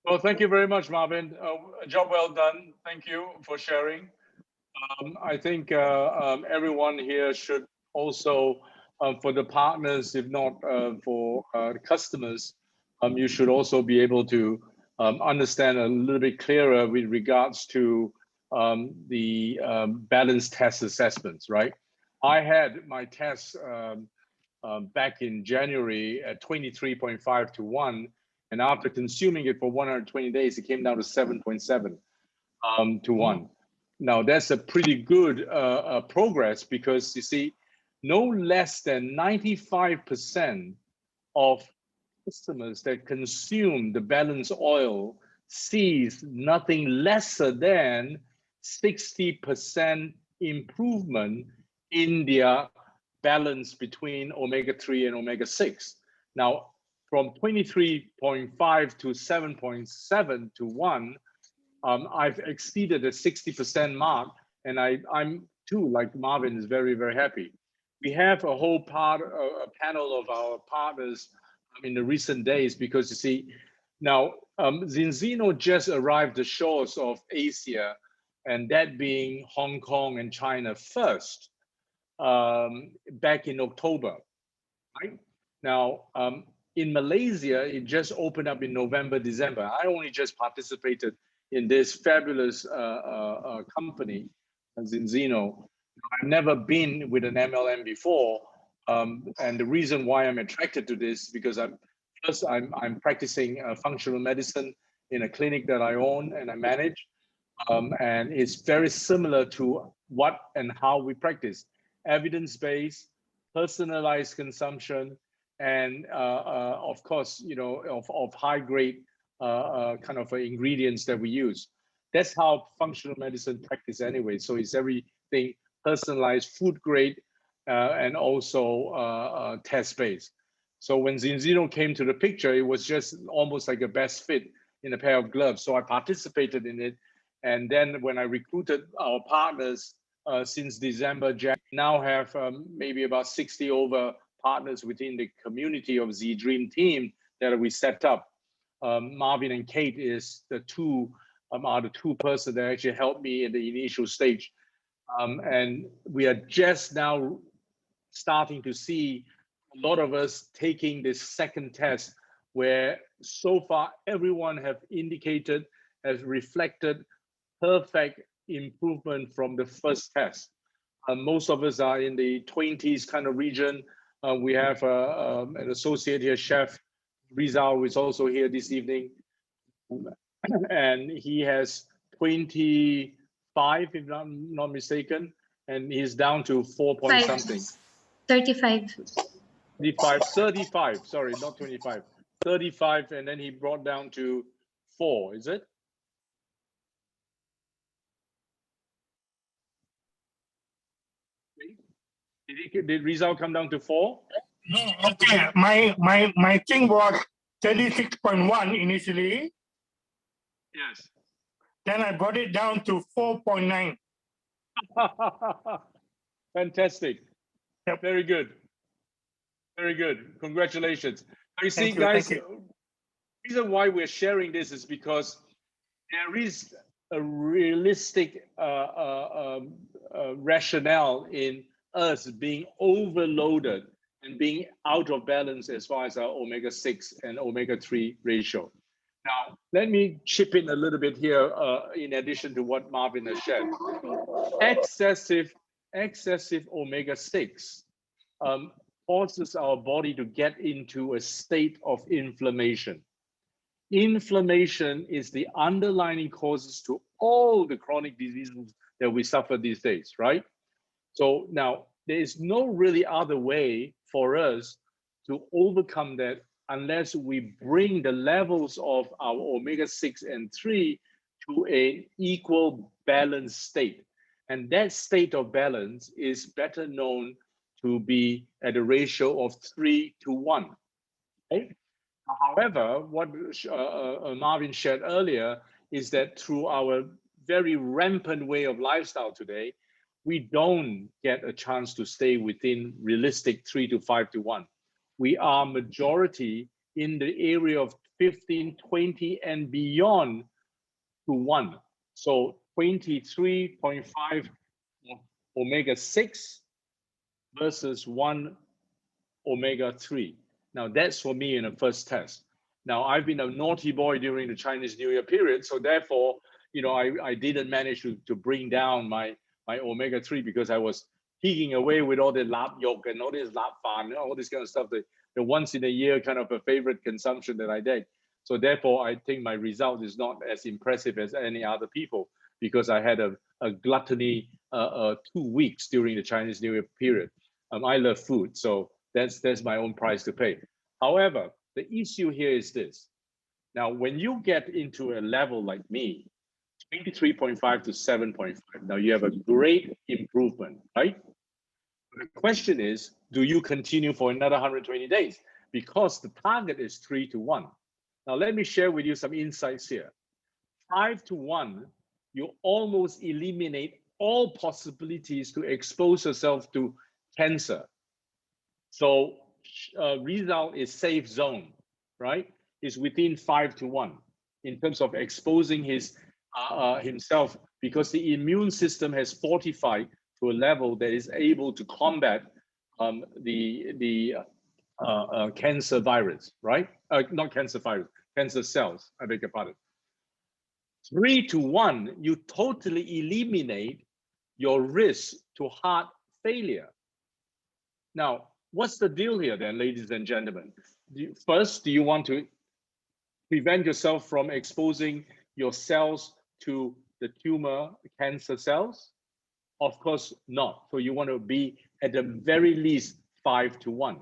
Well, thank you very much, Marvin. A job well done. Thank you for sharing. I think everyone here should also, for the partners, if not for the customers, you should also be able to understand a little bit clearer with regards to the balanced test assessments, right? I had my tests back in January at 23.5 to 1, and after consuming it for 120 days, it came down to 7.7 to 1. Now that's a pretty good progress, because you see, no less than 95% of customers that consume the balanced oil sees nothing lesser than 60% improvement in their balance between omega-3 and omega-6. Now, from 23.5 to 7.7 to 1, I've exceeded the 60% mark, and I'm too, like Marvin, is very, very happy. We have a whole a panel of our partners in the recent days, because you see, now Zinzino just arrived the shores of Asia, and that being Hong Kong and China first, back in October, right? Now, in Malaysia, it just opened up in November, December. I only just participated in this fabulous company, Zinzino. I've never been with an MLM before, and the reason why I'm attracted to this, because I'm practicing functional medicine in a clinic that I own and I manage, and it's very similar to what and how we practice: evidence-based, personalized consumption, and of course, you know, of high grade kind of ingredients that we use. That's how functional medicine practice anyway. So it's everything personalized, food grade, and also test based. So when Zinzino came to the picture, it was just almost like a best fit in a pair of gloves. So I participated in it. And then when I recruited our partners since December, now have maybe about 60 over partners within the community of Z Dream team that we set up. Marvin and Kate is the two persons that actually helped me in the initial stage. And we are just now starting to see a lot of us taking this second test, where so far everyone have indicated, has reflected perfect improvement from the first test. Most of us are in the 20s kind of region. We have an associate here, Chef Rizal, who is also here this evening. And he has 25 5, if I'm not mistaken, and he's down to 4 point something. 35. 35, sorry, not 25. 35, and then he brought down to 4, is it? Did Rizal come down to 4? No, okay. My thing was 36.1 initially. Yes. Then I brought it down to 4.9. Fantastic. Yep. Very good. Very good. Congratulations. You see, Thank you, guys, thank the reason why we're sharing this is because there is a realistic rationale in us being overloaded and being out of balance as far as our omega-6 and omega-3 ratio. Now, let me chip in a little bit here in addition to what Marvin has shared. Excessive omega-6 causes our body to get into a state of inflammation. Inflammation is the underlying causes to all the chronic diseases that we suffer these days, right? So now there is no really other way for us to overcome that unless we bring the levels of our omega-6 and 3 to an equal balanced state. And that state of balance is better known to be at a ratio of 3 to 1. Okay? However, what Marvin shared earlier is that through our very rampant way of lifestyle today, we don't get a chance to stay within realistic 3 to 5 to 1. We are majority in the area of 15, 20, and beyond to 1. So 23.5 omega-6 versus 1 omega-3. Now that's for me in a first test. Now I've been a naughty boy during the Chinese New Year period, so therefore, I didn't manage to bring down my omega-3 because I was peeking away with all the lap yolk and all this lap fan, all this kind of stuff, the once in a year kind of a favorite consumption that I did. So therefore, I think my result is not as impressive as any other people because I had a gluttony 2 weeks during the Chinese New Year period. I love food, so that's my own price to pay. However, the issue here is this. Now, when you get into a level like me, 23.5 to 7.5, now you have a great improvement, right? The question is, do you continue for another 120 days? Because the target is 3 to 1. Now, let me share with you some insights here. 5 to 1, you almost eliminate all possibilities to expose yourself to cancer. So result is safe zone, right? Is within 5 to 1 in terms of exposing himself because the immune system has fortified to a level that is able to combat the cancer virus, right? Not cancer virus, cancer cells, I beg your pardon. 3 to 1, you totally eliminate your risk to heart failure. Now, what's the deal here then, ladies and gentlemen? First, do you want to prevent yourself from exposing your cells to the tumor cancer cells? Of course not. So you want to be at the very least 5 to 1,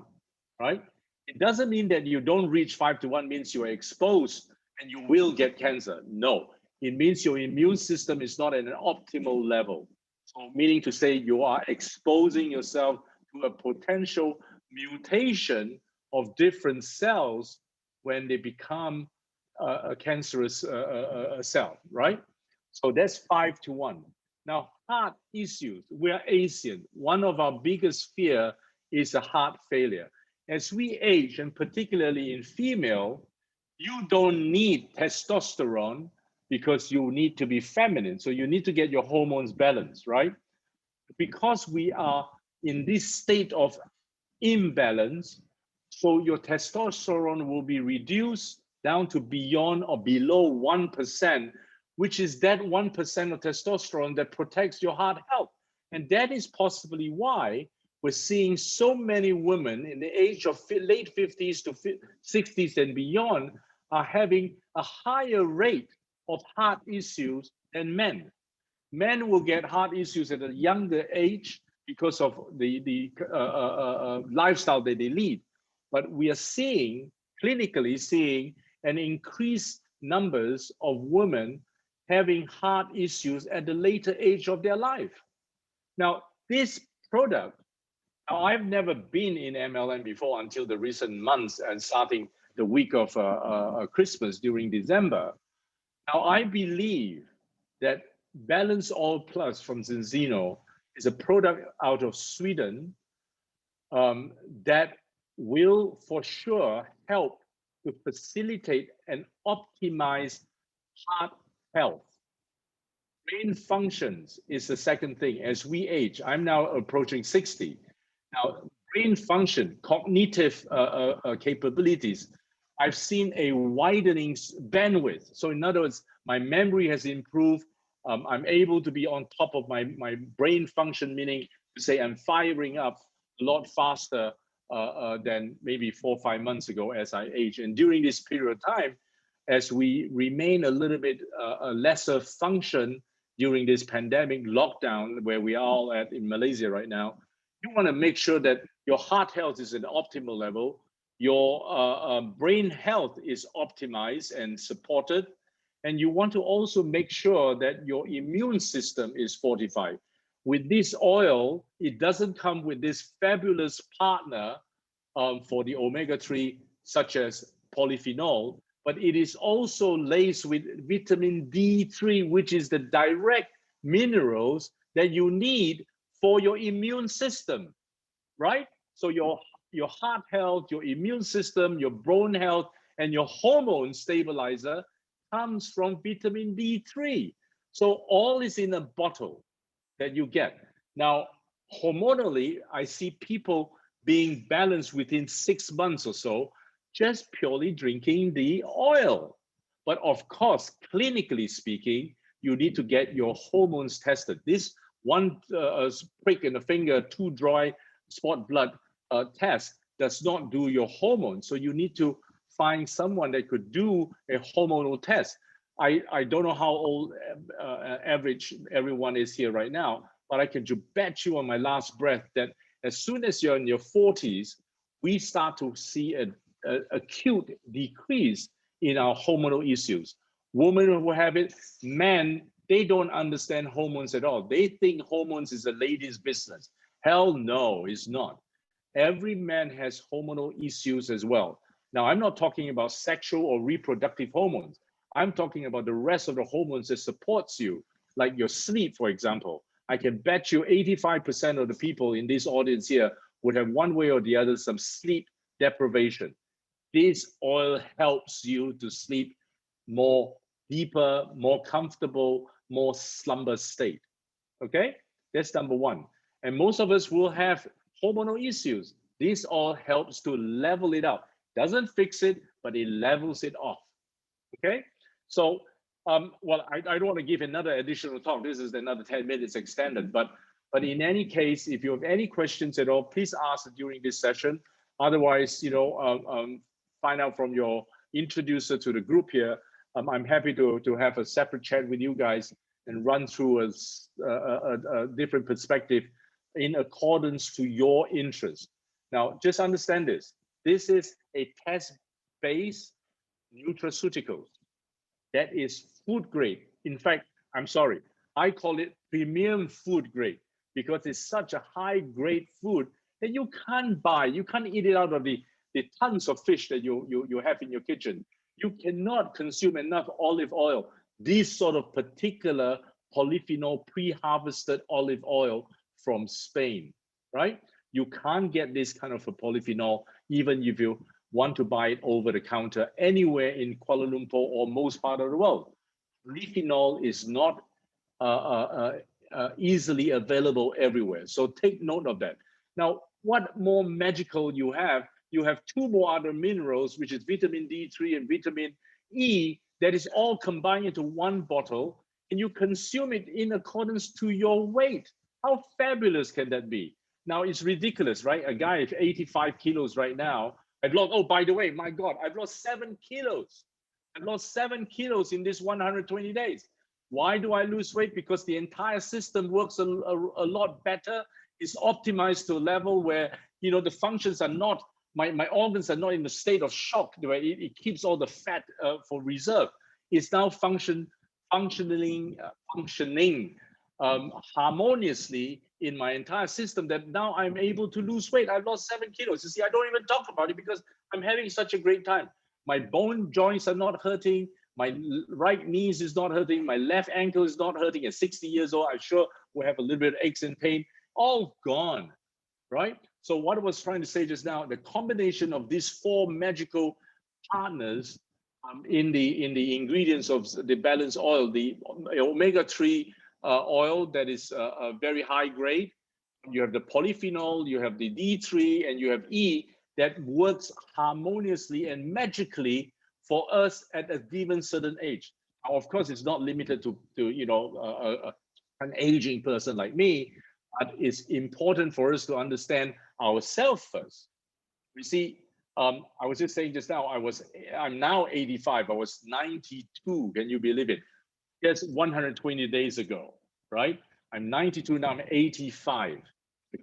right? It doesn't mean that you don't reach 5 to 1 means you're exposed and you will get cancer. No, it means your immune system is not at an optimal level. So meaning to say you are exposing yourself to a potential mutation of different cells when they become a cancerous cell, right? So that's 5 to 1. Now, heart issues, we are Asian. One of our biggest fear is a heart failure. As we age, and particularly in female, you don't need testosterone because you need to be feminine. So you need to get your hormones balanced, right? Because we are in this state of imbalance, so your testosterone will be reduced down to beyond or below 1%, which is that 1% of testosterone that protects your heart health. And that is possibly why we're seeing so many women in the age of late 50s to 60s and beyond are having a higher rate of heart issues than men. Men will get heart issues at a younger age because of the lifestyle that they lead. But we are seeing, clinically seeing, an increased numbers of women having heart issues at the later age of their life. Now, this product, now I've never been in MLM before until the recent months and starting the week of Christmas during December. Now, I believe that Balance All Plus from Zinzino is a product out of Sweden that will for sure help to facilitate and optimize heart health. Brain functions is the second thing. As we age, I'm now approaching 60. Now, brain function, cognitive capabilities, I've seen a widening bandwidth. So in other words, my memory has improved. I'm able to be on top of my brain function, meaning to say I'm firing up a lot faster than maybe 4 or 5 months ago as I age. And during this period of time, as we remain a little bit a lesser function during this pandemic lockdown where we are all at in Malaysia right now, you want to make sure that your heart health is at an optimal level, your brain health is optimized and supported, and you want to also make sure that your immune system is fortified. With this oil, it doesn't come with this fabulous partner for the omega-3, such as polyphenol, but it is also laced with vitamin D3, which is the direct minerals that you need for your immune system, right? So your heart health, your immune system, your bone health, and your hormone stabilizer comes from vitamin D3. So all is in a bottle that you get. Now, hormonally, I see people being balanced within 6 months or so, just purely drinking the oil. But of course, clinically speaking, you need to get your hormones tested. This one prick in the finger, 2 dry spot blood test does not do your hormones. So you need to find someone that could do a hormonal test. I don't know how old average everyone is here right now, but I can bet you on my last breath that as soon as you're in your 40s, we start to see an acute decrease in our hormonal issues. Women who have it, men, they don't understand hormones at all. They think hormones is a lady's business. Hell no, it's not. Every man has hormonal issues as well. Now, I'm not talking about sexual or reproductive hormones. I'm talking about the rest of the hormones that supports you, like your sleep, for example. I can bet you 85% of the people in this audience here would have one way or the other some sleep deprivation. This oil helps you to sleep more deeper, more comfortable, more slumber state. Okay, that's number one. And most of us will have hormonal issues. This all helps to level it out. Doesn't fix it, but it levels it off. Okay, so well, I don't want to give another additional talk. This is another 10 minutes extended, but in any case, if you have any questions at all, please ask during this session. Otherwise, you know, find out from your introducer to the group here. I'm happy to have a separate chat with you guys and run through a different perspective in accordance to your interest. Now, just understand this. This is a test-based nutraceuticals. That is food grade. In fact, I'm sorry, I call it premium food grade because it's such a high grade food that you can't buy. You can't eat it out of the tons of fish that you have in your kitchen. You cannot consume enough olive oil. This sort of particular polyphenol pre-harvested olive oil from Spain, right? You can't get this kind of a polyphenol even if you want to buy it over the counter anywhere in Kuala Lumpur or most part of the world. Polyphenol is not easily available everywhere. So take note of that. Now, what more magical you have 2 more other minerals, which is vitamin D3 and vitamin E, that is all combined into one bottle, and you consume it in accordance to your weight. How fabulous can that be? Now, it's ridiculous, right? A guy of 85 kilos right now, I've lost, oh, by the way, my God, I've lost 7 kilos. I've lost 7 kilos in this 120 days. Why do I lose weight? Because the entire system works a lot better. It's optimized to a level where, you know, the functions are not, my organs are not in a state of shock where it keeps all the fat for reserve. It's now functioning harmoniously in my entire system, that now I'm able to lose weight. I've lost 7 kilos. You see, I don't even talk about it because I'm having such a great time. My bone joints are not hurting. My right knees is not hurting. My left ankle is not hurting. At 60 years old, I'm sure we'll have a little bit of aches and pain. All gone, right? So what I was trying to say just now, the combination of these 4 magical partners in the ingredients of the balanced oil, the omega-3 oil that is a very high grade. You have the polyphenol, you have the D3, and you have E that works harmoniously and magically for us at a given certain age. Now, of course, it's not limited to you know, an aging person like me, but it's important for us to understand ourselves first. You see, I was just saying just now, I'm now 85. I was 92. Can you believe it? That's 120 days ago, right? I'm 92 now. I'm 85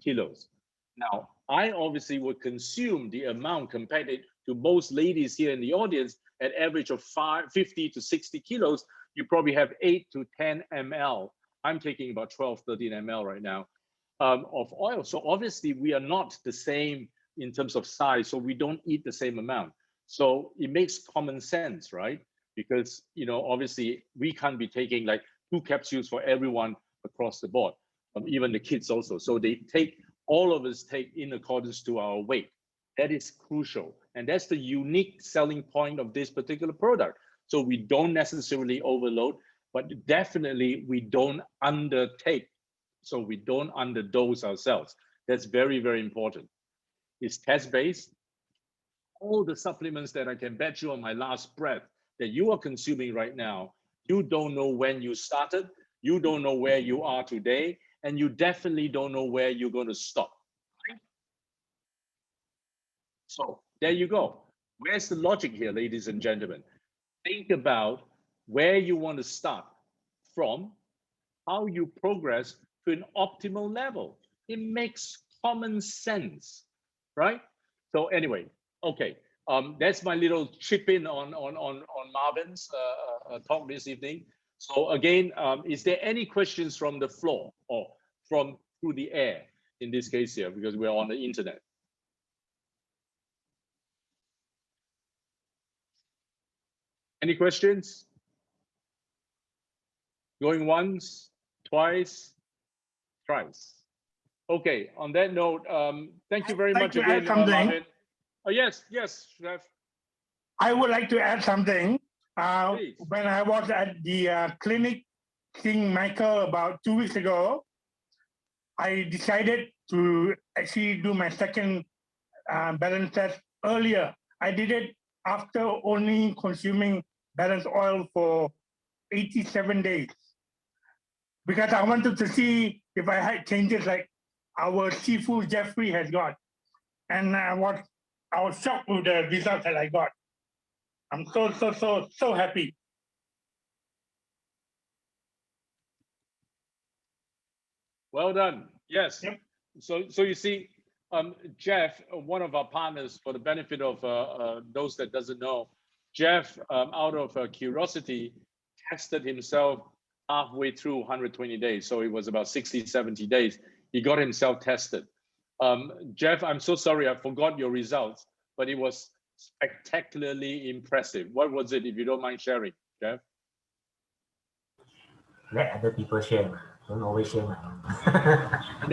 kilos. Now, I obviously would consume the amount compared to most ladies here in the audience at average of 50 to 60 kilos. You probably have 8 to 10 ml. I'm taking about 12, 13 ml right now of oil. So obviously we are not the same in terms of size, so we don't eat the same amount. So it makes common sense, right? Because, you know, obviously we can't be taking like 2 capsules for everyone across the board, even the kids also. So all of us take in accordance to our weight. That is crucial. And that's the unique selling point of this particular product. So we don't necessarily overload, but definitely we don't undertake. So we don't underdose ourselves. That's very, very important. It's test-based. All the supplements that I can bet you on my last breath that you are consuming right now, you don't know when you started, you don't know where you are today, and you definitely don't know where you're going to stop. Right? So there you go. Where's the logic here, ladies and gentlemen? Think about where you want to start from, how you progress to an optimal level. It makes common sense, right? So anyway, okay, that's my little chip in on Marvin's talk this evening. So again, is there any questions from the floor or from through the air in this case here, because we're on the internet? Any questions? Going once, twice, thrice. Okay, on that note, thank you very much again, Marvin. Oh, yes, Chef. I would like to add something. When I was at the clinic seeing Michael about 2 weeks ago, I decided to actually do my second balance test earlier. I did it after only consuming balanced oil for 87 days, because I wanted to see if I had changes like our seafood Jeffrey has got. And I was shocked with the results that I got. I'm so happy. Well done. Yes. Yep. So you see, Jeff, one of our partners, for the benefit of those that doesn't know, Jeff, out of curiosity, tested himself halfway through 120 days. So it was about 60, 70 days. He got himself tested. Jeff, I'm so sorry, I forgot your results, but it was spectacularly impressive. What was it, if you don't mind sharing, Jeff? Let other people share. Don't always share my own.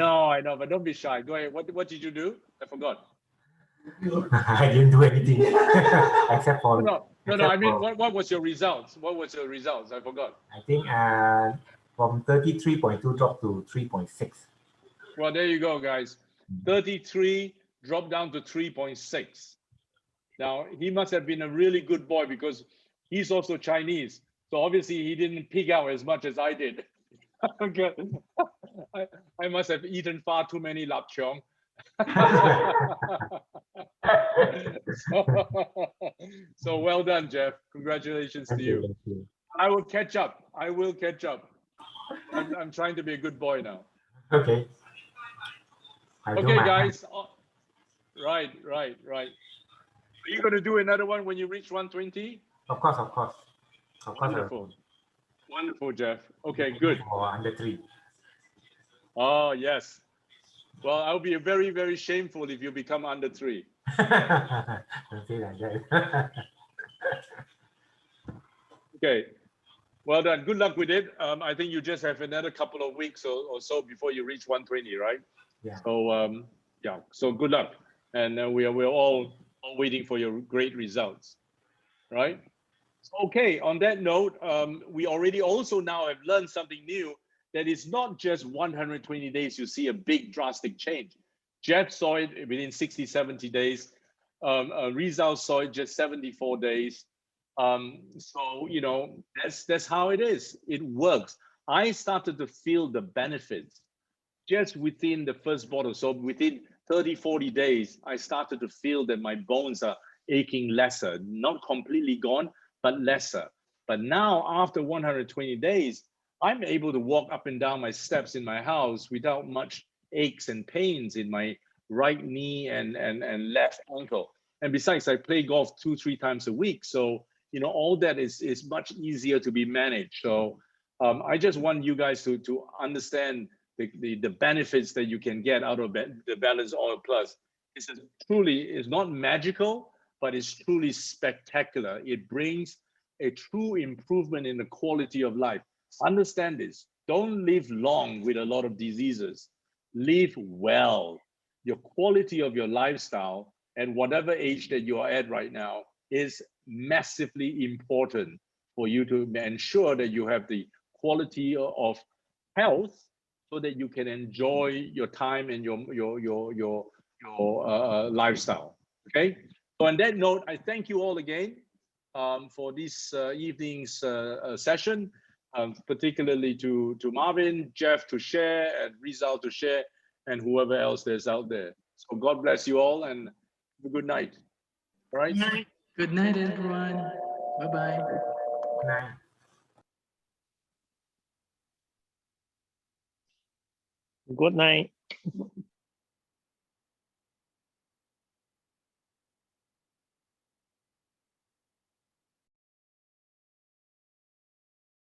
I know, but don't be shy. Go ahead. What did you do? I forgot. I didn't do anything except for no. I mean, what was your results? What was your results? I forgot. I think from 33.2 dropped to 3.6. Well, there you go, guys. 33 dropped down to 3.6. Now, he must have been a really good boy because he's also Chinese. So obviously he didn't pig out as much as I did. Okay. I must have eaten far too many lap cheong. So well done, Jeff. Congratulations to you. I will catch up. I will catch up. I'm trying to be a good boy now. Okay. I'll do Okay, my guys. Right. Are you going to do another one when you reach 120? Of course. Of course. Wonderful, Jeff. Okay, good. For under 3. Oh, yes. Well, I'll be very, very shameful if you become under 3. Don't say like that. Okay. Well done. Good luck with it. I think you just have another couple of weeks or so before you reach 120, right? Yeah. So yeah. So good luck, and we're all waiting for your great results, right? Okay. On that note, we already also now have learned something new. That it's not just 120 days you see a big drastic change. Jeff saw it within 60, 70 days. Rizal saw it just 74 days. So you know that's how it is. It works. I started to feel the benefits just within the first bottle. So within 30, 40 days, I started to feel that my bones are aching lesser, not completely gone, but lesser. But now after 120 days, I'm able to walk up and down my steps in my house without much aches and pains in my right knee and left ankle. And besides, I play golf 2-3 times a week. So, you know, all that is much easier to be managed. So I just want you guys to understand the benefits that you can get out of the Balance Oil Plus. It's not magical, but it's truly spectacular. It brings a true improvement in the quality of life. Understand this. Don't live long with a lot of diseases. Live well. Your quality of your lifestyle at whatever age that you are at right now is massively important for you to ensure that you have the quality of health so that you can enjoy your time and your lifestyle. Okay. So on that note, I thank you all again for this evening's session, particularly to Marvin, Jeff to share, and Rizal to share, and whoever else there's out there. So God bless you all and have a good night. All right. Good night, everyone. Bye-bye. Good night. Good night.